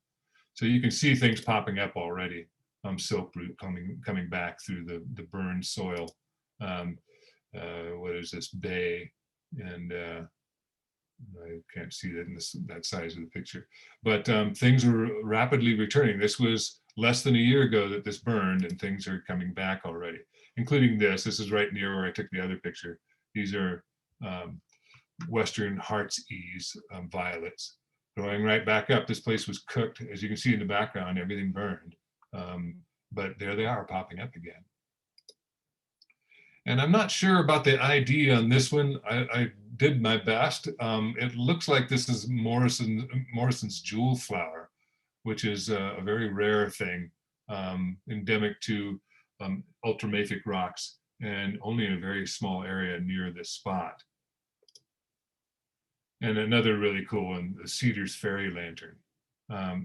So you can see things popping up already. Silk root coming back through the burned soil. What is this, bay? And I can't see that in that size of the picture. But things are rapidly returning. This was less than a year ago that this burned, and things are coming back already, including this. This is right near where I took the other picture. These are Western Heart's Ease violets growing right back up. This place was cooked. As you can see in the background, everything burned. But there they are popping up again. And I'm not sure about the ID on this one. I did my best. It looks like this is Morrison's jewel flower, which is a very rare thing, endemic to ultramafic rocks and only in a very small area near this spot. And another really cool one, the Cedars fairy lantern.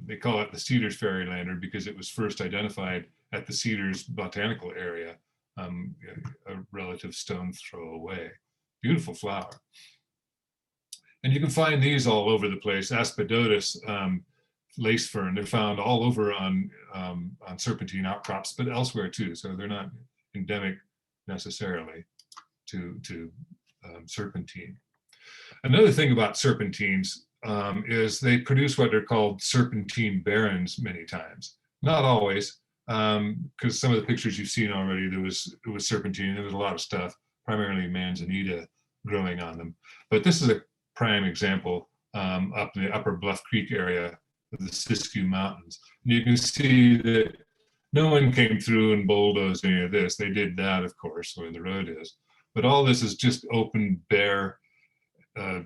They call it the Cedars fairy lantern because it was first identified at the Cedars botanical area, a relative stone throw away. Beautiful flower. And you can find these all over the place. Aspediotis, lace fern, they're found all over on serpentine outcrops, but elsewhere too. So they're not endemic necessarily to serpentine. Another thing about serpentines is they produce what are called Serpentine Barons many times. Not always, because some of the pictures you've seen already, it was serpentine. There was a lot of stuff, primarily manzanita, growing on them. But this is a prime example up in the Upper Bluff Creek area of the Siskiyou Mountains. And you can see that no one came through and bulldozed any of this. They did that, of course, where the road is. But all this is just open, bare,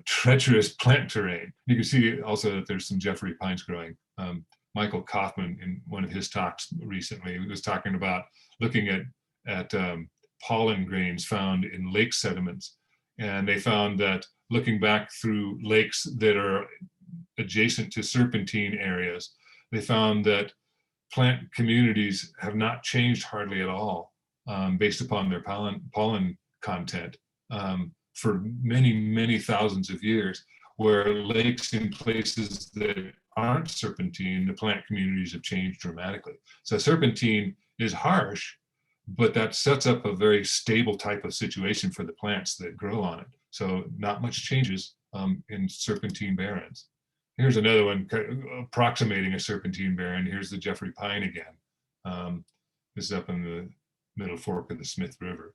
treacherous plant terrain. You can see also that there's some Jeffrey pines growing. Michael Kaufman, in one of his talks recently, was talking about looking at pollen grains found in lake sediments. And they found that looking back through lakes that are adjacent to serpentine areas, they found that plant communities have not changed hardly at all based upon their pollen content for many, many thousands of years, where lakes in places that aren't serpentine, the plant communities have changed dramatically. So serpentine is harsh, but that sets up a very stable type of situation for the plants that grow on it. So not much changes in Serpentine Barons. Here's another one approximating a Serpentine Baron. Here's the Jeffrey pine again. This is up in the middle fork of the Smith River.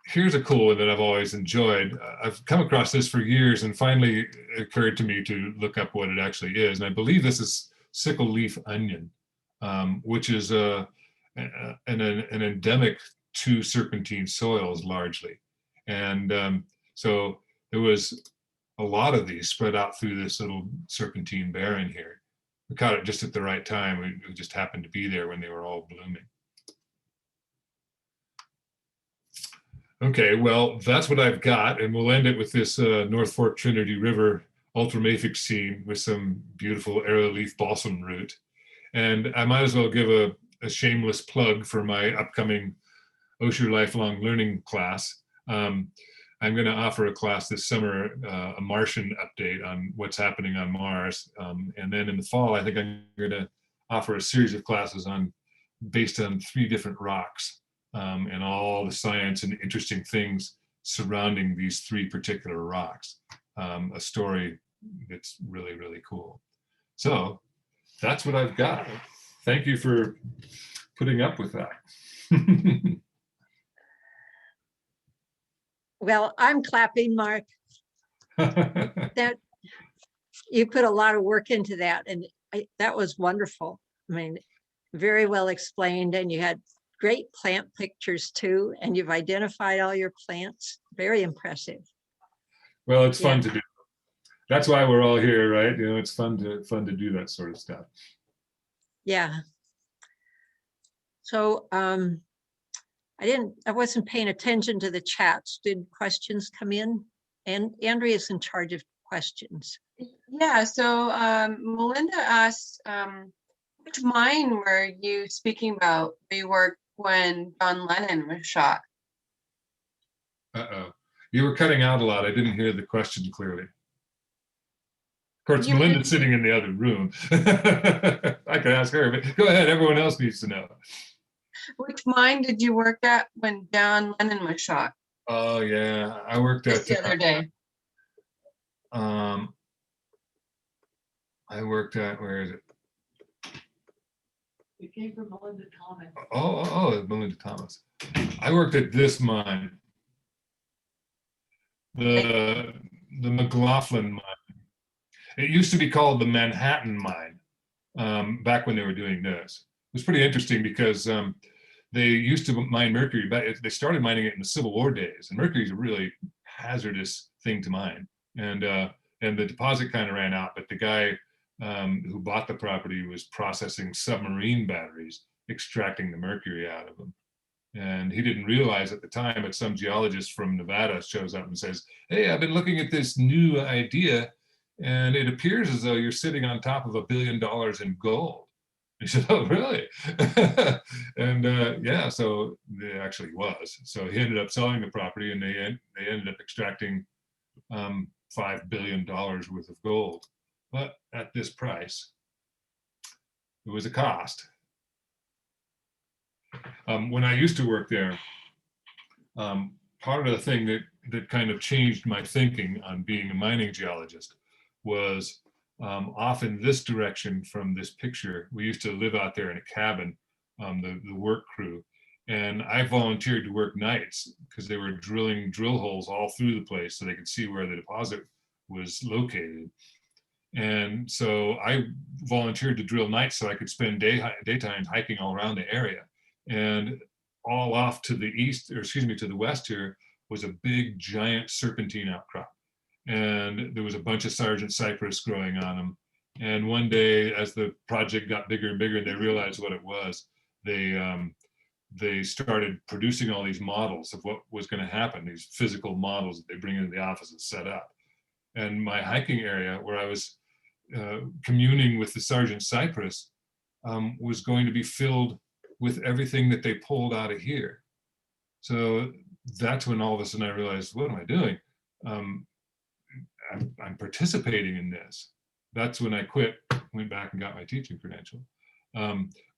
Here's a cool one that I've always enjoyed. I've come across this for years, and finally it occurred to me to look up what it actually is. And I believe this is sickle leaf onion, which is an endemic to serpentine soils largely. And so there was a lot of these spread out through this little serpentine baron here. We caught it just at the right time. We just happened to be there when they were all blooming. Okay, well, that's what I've got, and we'll end it with this North Fork Trinity River ultramafic scene with some beautiful arrowleaf balsam root. And I might as well give a shameless plug for my upcoming Osher Lifelong Learning class. I'm going to offer a class this summer, a Martian update on what's happening on Mars. And then in the fall, I think I'm going to offer a series of classes based on 3 different rocks. And all the science and interesting things surrounding these 3 particular rocks. A story that's really, really cool. So that's what I've got. Thank you for putting up with that. Well, I'm clapping, Mark. That you put a lot of work into that, and that was wonderful. I mean, very well explained, and you had great plant pictures too, and you've identified all your plants. Very impressive. Well, it's fun to do. That's why we're all here, right? You know, it's fun to do that sort of stuff. Yeah. So I wasn't paying attention to the chats. Did questions come in? And Andrea's in charge of questions. Yeah, so Melinda asked, which mine were you speaking about where you worked when John Lennon was shot? Uh-oh. You were cutting out a lot. I didn't hear the question clearly. Of course, Melinda's sitting in the other room. I could ask her, but go ahead. Everyone else needs to know. Which mine did you work at when John Lennon was shot? Oh, yeah. I worked Just the other day. I worked at, where is it? It came from Melinda Thomas. Oh, Melinda Thomas. I worked at this mine, the McLaughlin mine. It used to be called the Manhattan mine back when they were doing this. It was pretty interesting because they used to mine mercury, but they started mining it in the Civil War days, and mercury is a really hazardous thing to mine. And the deposit kind of ran out, but the guy who bought the property was processing submarine batteries, extracting the mercury out of them. And he didn't realize at the time that some geologist from Nevada shows up and says, "Hey, I've been looking at this new idea, and it appears as though you're sitting on top of $1 billion in gold." He said, "Oh, really?" And yeah, so it actually was. So he ended up selling the property, and they ended up extracting $5 billion worth of gold. But at this price, it was a cost. When I used to work there, part of the thing that kind of changed my thinking on being a mining geologist was off in this direction from this picture. We used to live out there in a cabin, the work crew, and I volunteered to work nights because they were drilling drill holes all through the place so they could see where the deposit was located. And so I volunteered to drill nights so I could spend daytime hiking all around the area. And all off to the east, or excuse me, to the west here was a big giant serpentine outcrop. And there was a bunch of Sergeant Cypress growing on them. And one day, as the project got bigger and bigger and they realized what it was, they started producing all these models of what was going to happen, these physical models that they bring into the office and set up. And my hiking area where I was communing with the Sergeant Cypress was going to be filled with everything that they pulled out of here. So that's when all of a sudden I realized, what am I doing? I'm participating in this. That's when I quit, went back and got my teaching credential.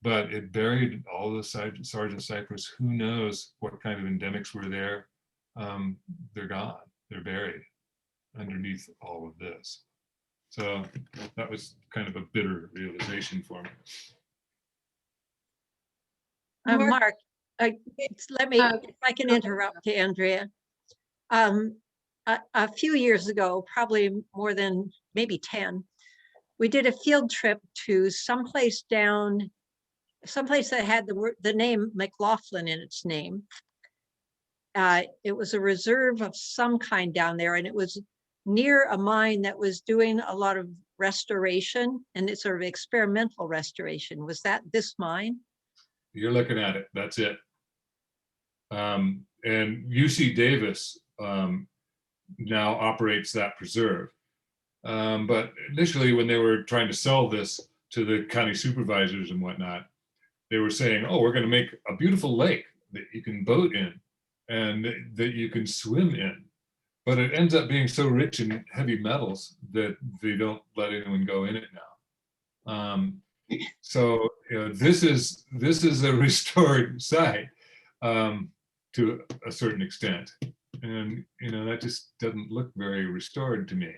But it buried all the Sergeant Cypress. Who knows what kind of endemics were there? They're gone. They're buried underneath all of this. So that was kind of a bitter realization for me. Mark, let me, if I can okay. interrupt, Andrea. A few years ago, probably more than maybe 10, we did a field trip to someplace that had the name McLaughlin in its name. It was a reserve of some kind down there, and it was near a mine that was doing a lot of restoration, and it's sort of experimental restoration. Was that this mine? You're looking at it. That's it. And UC Davis now operates that preserve. But initially, when they were trying to sell this to the county supervisors and whatnot, they were saying, "Oh, we're going to make a beautiful lake that you can boat in and that you can swim in." But it ends up being so rich in heavy metals that they don't let anyone go in it now. So this is a restored site to a certain extent, and that just doesn't look very restored to me.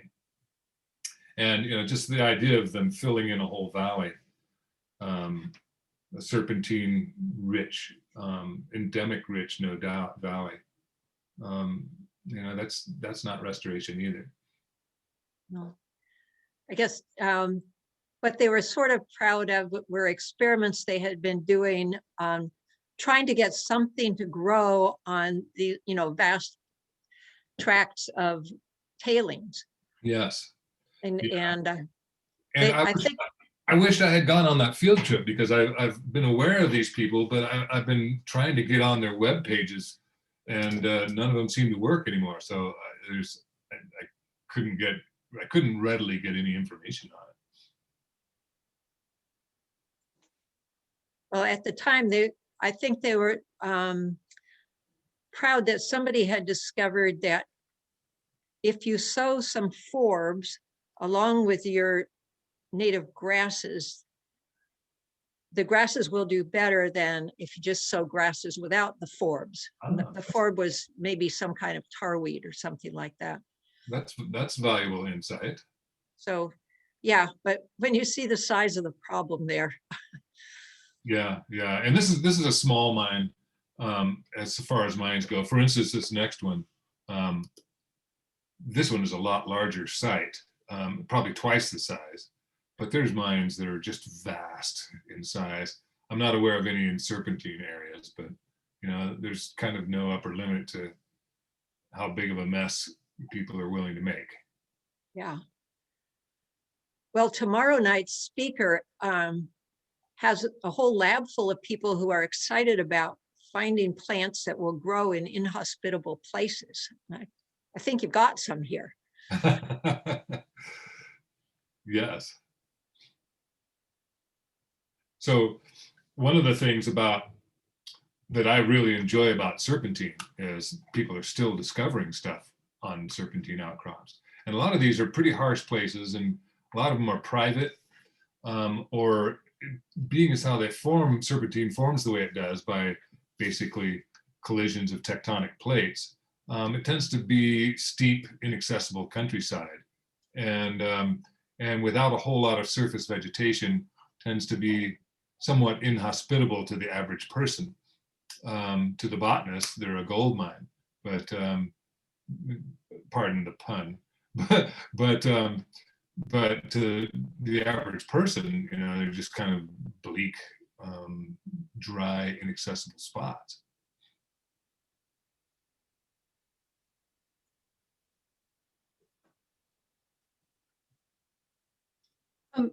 And just the idea of them filling in a whole valley, a serpentine rich, endemic rich, no doubt, valley. That's not restoration either. No, I guess what they were sort of proud of were experiments they had been doing on trying to get something to grow on the vast tracts of tailings. Yes. And Yeah. and I think I wished I had gone on that field trip because I've been aware of these people, but I've been trying to get on their web pages, and none of them seem to work anymore. So I couldn't readily get any information on it. well, at the time I think they were proud that somebody had discovered that if you sow some forbs along with your native grasses, the grasses will do better than if you just sow grasses without the forbs. Oh. The forb was maybe some kind of tarweed or something like that. That's valuable insight. So, yeah, but when you see the size of the problem there. Yeah, and this is a small mine as far as mines go. For instance, this next one, this one is a lot larger site, probably twice the size. But there's mines that are just vast in size. I'm not aware of any in serpentine areas, but there's kind of no upper limit to how big of a mess people are willing to make. Yeah. Well, tomorrow night's speaker has a whole lab full of people who are excited about finding plants that will grow in inhospitable places. I think you've got some here. Yes. So one of the things that I really enjoy about serpentine is people are still discovering stuff on serpentine outcrops. And a lot of these are pretty harsh places, and a lot of them are private, or being as how they form, serpentine forms the way it does by basically collisions of tectonic plates. It tends to be steep, inaccessible countryside, and without a whole lot of surface vegetation, tends to be somewhat inhospitable to the average person. To the botanist, they're a gold mine, but pardon the pun, but to the average person, you know, they're just kind of bleak, dry, inaccessible spots.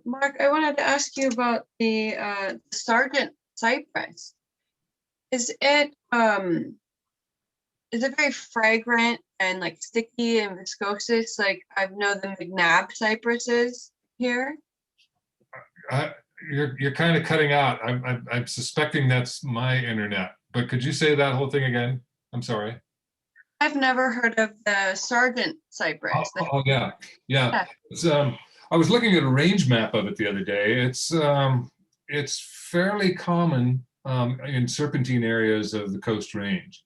Mark, I wanted to ask you about the Sargent cypress. Is it very fragrant and like sticky and viscous? Like I know the McNabb cypresses here. You're kind of cutting out. I'm suspecting that's my internet, but could you say that whole thing again? I'm sorry. I've never heard of the Sargent cypress. Oh yeah. It's, I was looking at a range map of it the other day. It's fairly common in serpentine areas of the Coast Range,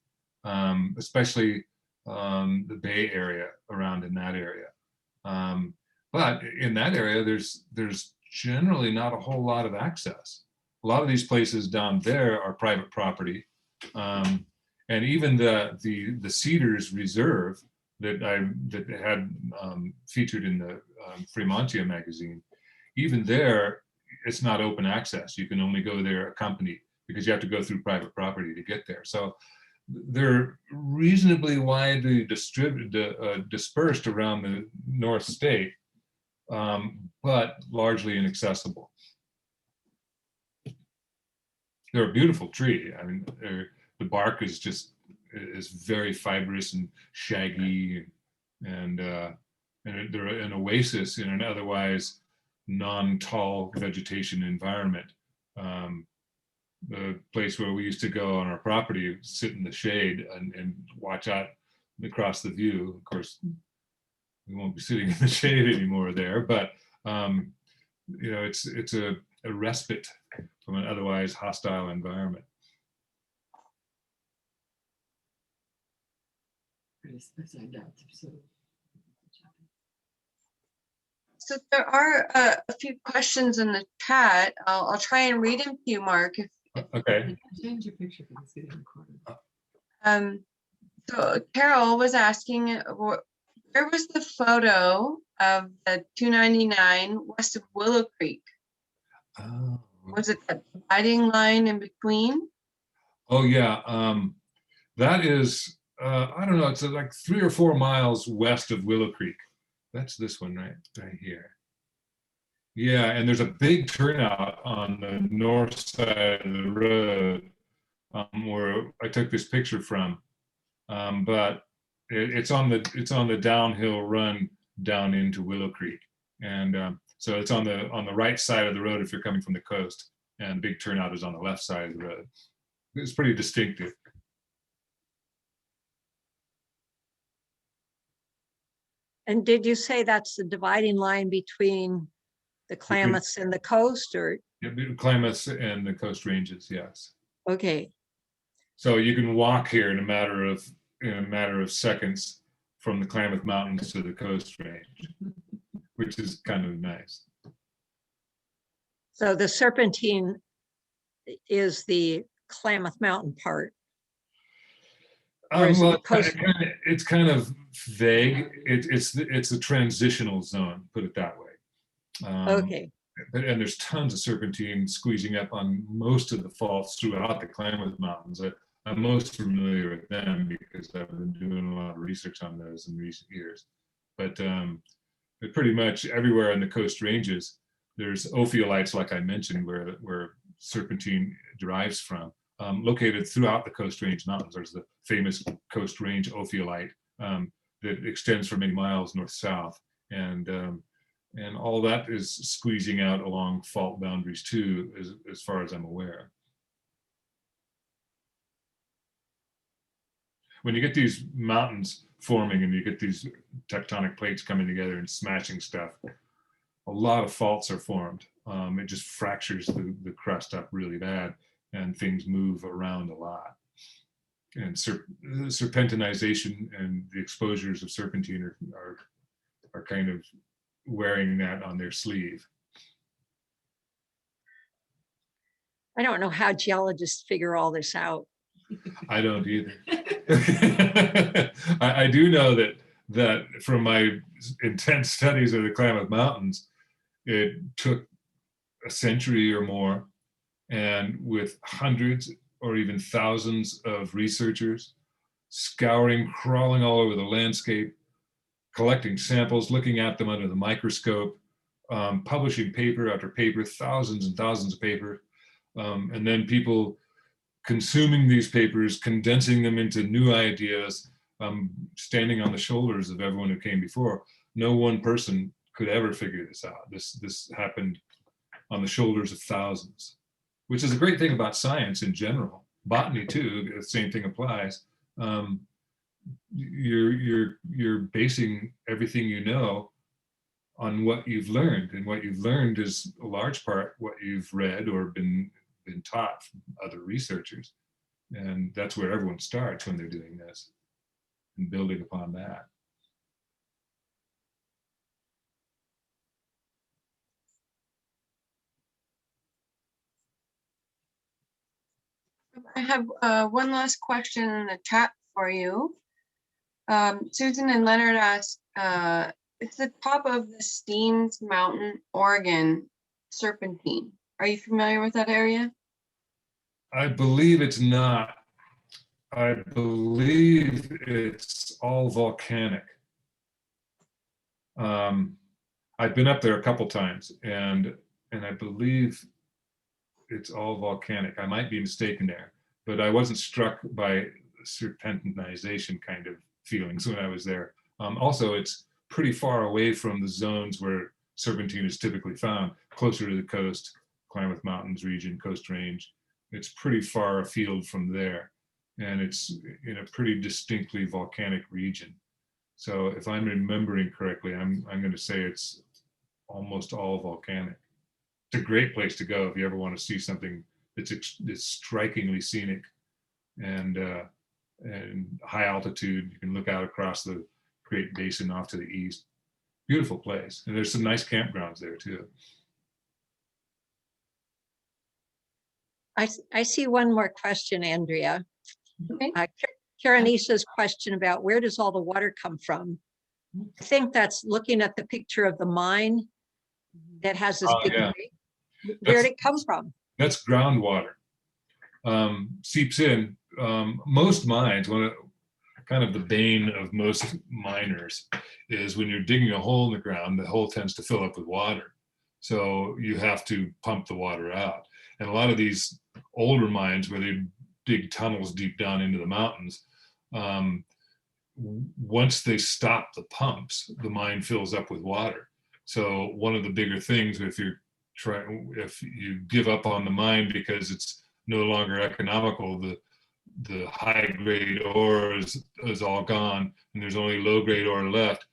especially the Bay area around in that area. But in that area, there's generally not a whole lot of access. A lot of these places down there are private property, and even the Cedars Reserve that had featured in the Fremontia magazine, even there, it's not open access. You can only go there accompanied because you have to go through private property to get there. So they're reasonably widely dispersed around the North State, but largely inaccessible. They're a beautiful tree. I mean, the bark is very fibrous and shaggy, and they're an oasis in an otherwise non-tall vegetation environment. The place where we used to go on our property, sit in the shade and watch out across the view. Of course, we won't be sitting in the shade anymore there, but you know, it's a respite from an otherwise hostile environment. So there are a few questions in the chat. I'll try and read them to you, Mark. Okay. Change your picture because it's getting recorded. So Carol was asking, where was the photo of the 299 west of Willow Creek? Was it the dividing line in between? Oh yeah, that is, I don't know, it's like 3 or 4 miles west of Willow Creek. That's this one right here. Yeah, and there's a big turnout on the north side of the road where I took this picture from, but it's on the downhill run down into Willow Creek, and so it's on the right side of the road if you're coming from the coast, and the big turnout is on the left side of the road. It's pretty distinctive. And did you say that's the dividing line between the Klamaths and the coast, or? Yeah, the Klamaths and the Coast Ranges, yes. Okay. So you can walk here in a matter of seconds from the Klamath Mountains to the Coast Range, which is kind of nice. So the Serpentine is the Klamath Mountain part. Well, it's kind of vague. It's a transitional zone, put it that way. Okay. And there's tons of serpentine squeezing up on most of the faults throughout the Klamath Mountains. I'm most familiar with them because I've been doing a lot of research on those in recent years. But pretty much everywhere in the Coast Ranges, there's ophiolites, like I mentioned, where serpentine derives from. located throughout the Coast Range Mountains. There's the famous Coast Range ophiolite that extends for many miles north-south. And all that is squeezing out along fault boundaries too, as far as I'm aware. When you get these mountains forming and you get these tectonic plates coming together and smashing stuff, a lot of faults are formed. It just fractures the crust up really bad, and things move around a lot. And serpentinization and the exposures of serpentine are kind of wearing that on their sleeve. I don't know how geologists figure all this out. I don't either. I do know that from my intense studies of the Klamath Mountains, it took a century or more, and with hundreds or even thousands of researchers scouring, crawling all over the landscape, collecting samples, looking at them under the microscope, publishing paper after paper, thousands and thousands of paper, and then people consuming these papers, condensing them into new ideas, standing on the shoulders of everyone who came before. No one person could ever figure this out. This happened on the shoulders of thousands, which is a great thing about science in general. Botany too, the same thing applies. You're basing everything you know on what you've learned, and what you've learned is a large part what you've read or been taught from other researchers. And that's where everyone starts when they're doing this, and building upon that. I have one last question in the chat for you. Susan and Leonard asked, it's the top of the Steens Mountain, Oregon, Serpentine. Are you familiar with that area? I believe it's not. I believe it's all volcanic. I've been up there a couple times, and I believe it's all volcanic. I might be mistaken there, but I wasn't struck by serpentinization kind of feelings when I was there. Also, it's pretty far away from the zones where serpentine is typically found, closer to the coast, Klamath Mountains region, Coast Range. It's pretty far afield from there, and it's in a pretty distinctly volcanic region. So if I'm remembering correctly, I'm going to say it's almost all volcanic. It's a great place to go if you ever want to see something that's strikingly scenic and high altitude. You can look out across the Great Basin off to the east. Beautiful place, and there's some nice campgrounds there too. I see one more question, Andrea. Okay. Karanisa's question about where does all the water come from? I think that's looking at the picture of the mine that has this big yeah. lake. Where did it come from? That's groundwater. Seeps in. Most mines, kind of the bane of most miners is when you're digging a hole in the ground, the hole tends to fill up with water. So you have to pump the water out. And a lot of these older mines where they dig tunnels deep down into the mountains, once they stop the pumps, the mine fills up with water. So one of the bigger things, if you give up on the mine because it's no longer economical, the high grade ore is all gone and there's only low grade ore left.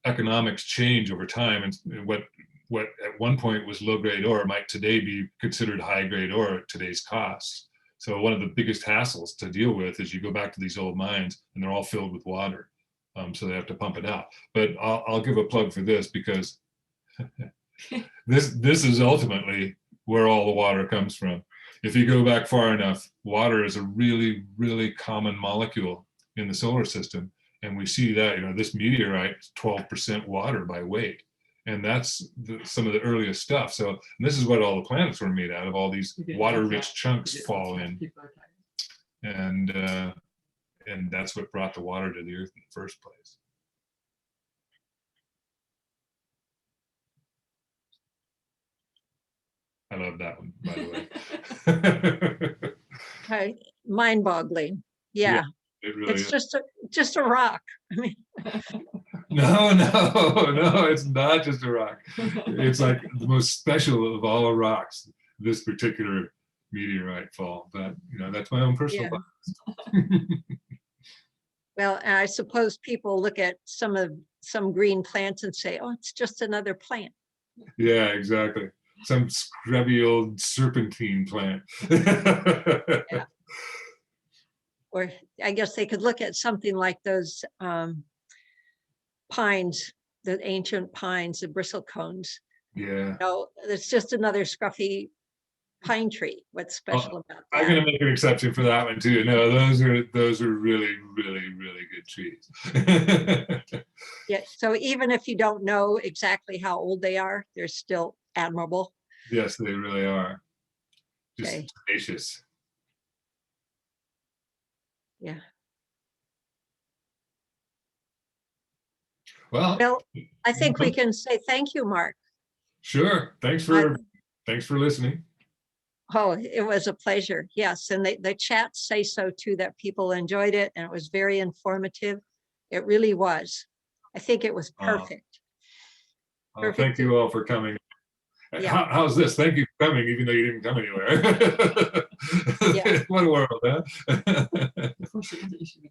Economics change over time, and what at one point was low grade ore might today be considered high grade ore at today's costs. So one of the biggest hassles to deal with is you go back to these old mines and they're all filled with water. So they have to pump it out. But I'll give a plug for this because this is ultimately where all the water comes from. If you go back far enough, water is a really, really common molecule in the solar system. And we see that, this meteorite is 12% water by weight. And that's some of the earliest stuff. So this is what all the planets were made out of. All these water-rich chunks fall in. And that's what brought the water to the earth in the first place. I love that one, by the way. Mind-boggling. Yeah, It really it's is. just a rock. I mean, No, it's not just a rock. It's like the most special of all rocks, this particular meteorite fall. But that's my own personal bias. well, I suppose people look at some green plants and say, "Oh, it's just another plant." Yeah, exactly. Some scrubby old serpentine plant. Yeah. Or I guess they could look at something like those pines, the ancient pines, the bristlecones. Yeah. No, it's just another scruffy pine tree. What's special about I'm that? gonna make an exception for that one too. No, those are really, really, really good trees. Yeah. So even if you don't know exactly how old they are, they're still admirable. Yes, they really are. Just Okay. tenacious. Yeah. Well, I think we can say thank you, Mark. sure. Thanks for listening. Oh, it was a pleasure. Yes. And the chats say so too, that people enjoyed it and it was very informative. It really was. I think it was perfect. Thank you all for coming. Yeah. How's this? Thank you for coming, even though you didn't come anywhere. Yeah. What a world, huh?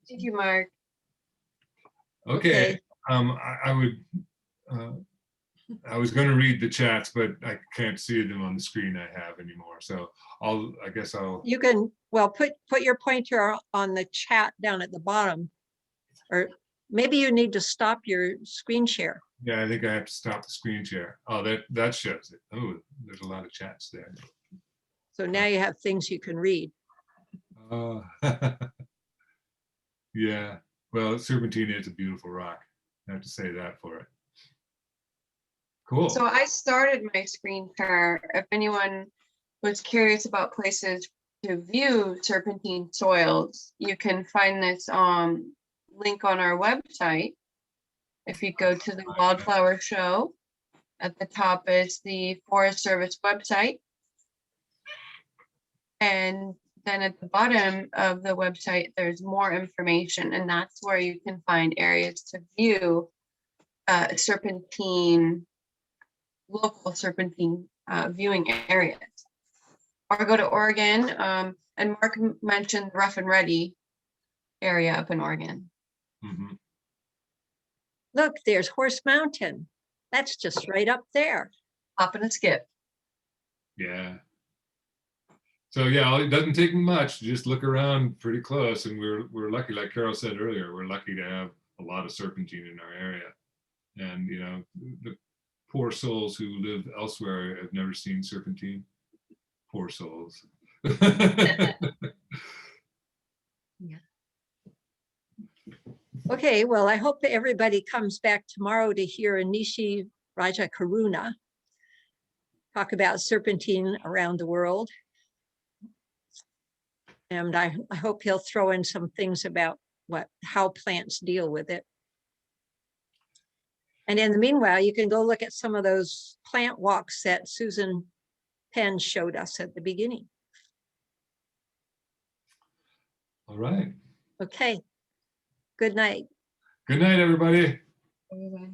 Thank you, Mark. Okay. I was going to read the chats, but I can't see them on the screen I have anymore. So I guess I'll. You can, well, put your pointer on the chat down at the bottom, or maybe you need to stop your screen share. Yeah, I think I have to stop the screen share. Oh, that shows it. Oh, there's a lot of chats there. So now you have things you can read. Oh, yeah. Well, serpentine is a beautiful rock. I have to say that for it. Cool. So I started my screen share. If anyone was curious about places to view serpentine soils, you can find this link on our website. If you go to the Wildflower Show, at the top is the Forest Service website. And then at the bottom of the website, there's more information, and that's where you can find areas to view local serpentine viewing areas. Or go to Oregon, and Mark mentioned Rough and Ready area up in Oregon. Mm-hmm. Look, there's Horse Mountain. That's just right up there. Hop and a skip. Yeah. So yeah, it doesn't take much. Just look around pretty close, and we're lucky, like Carol said earlier, we're lucky to have a lot of serpentine in our area. And the poor souls who live elsewhere have never seen serpentine. Poor souls. Yeah. Okay, well, I hope that everybody comes back tomorrow to hear Anishi Rajakaruna talk about serpentine around the world. And I hope he'll throw in some things about how plants deal with it. And in the meanwhile, you can go look at some of those plant walks that Susan Penn showed us at the beginning. All right. Okay. Good night. Good night, everybody. Bye-bye.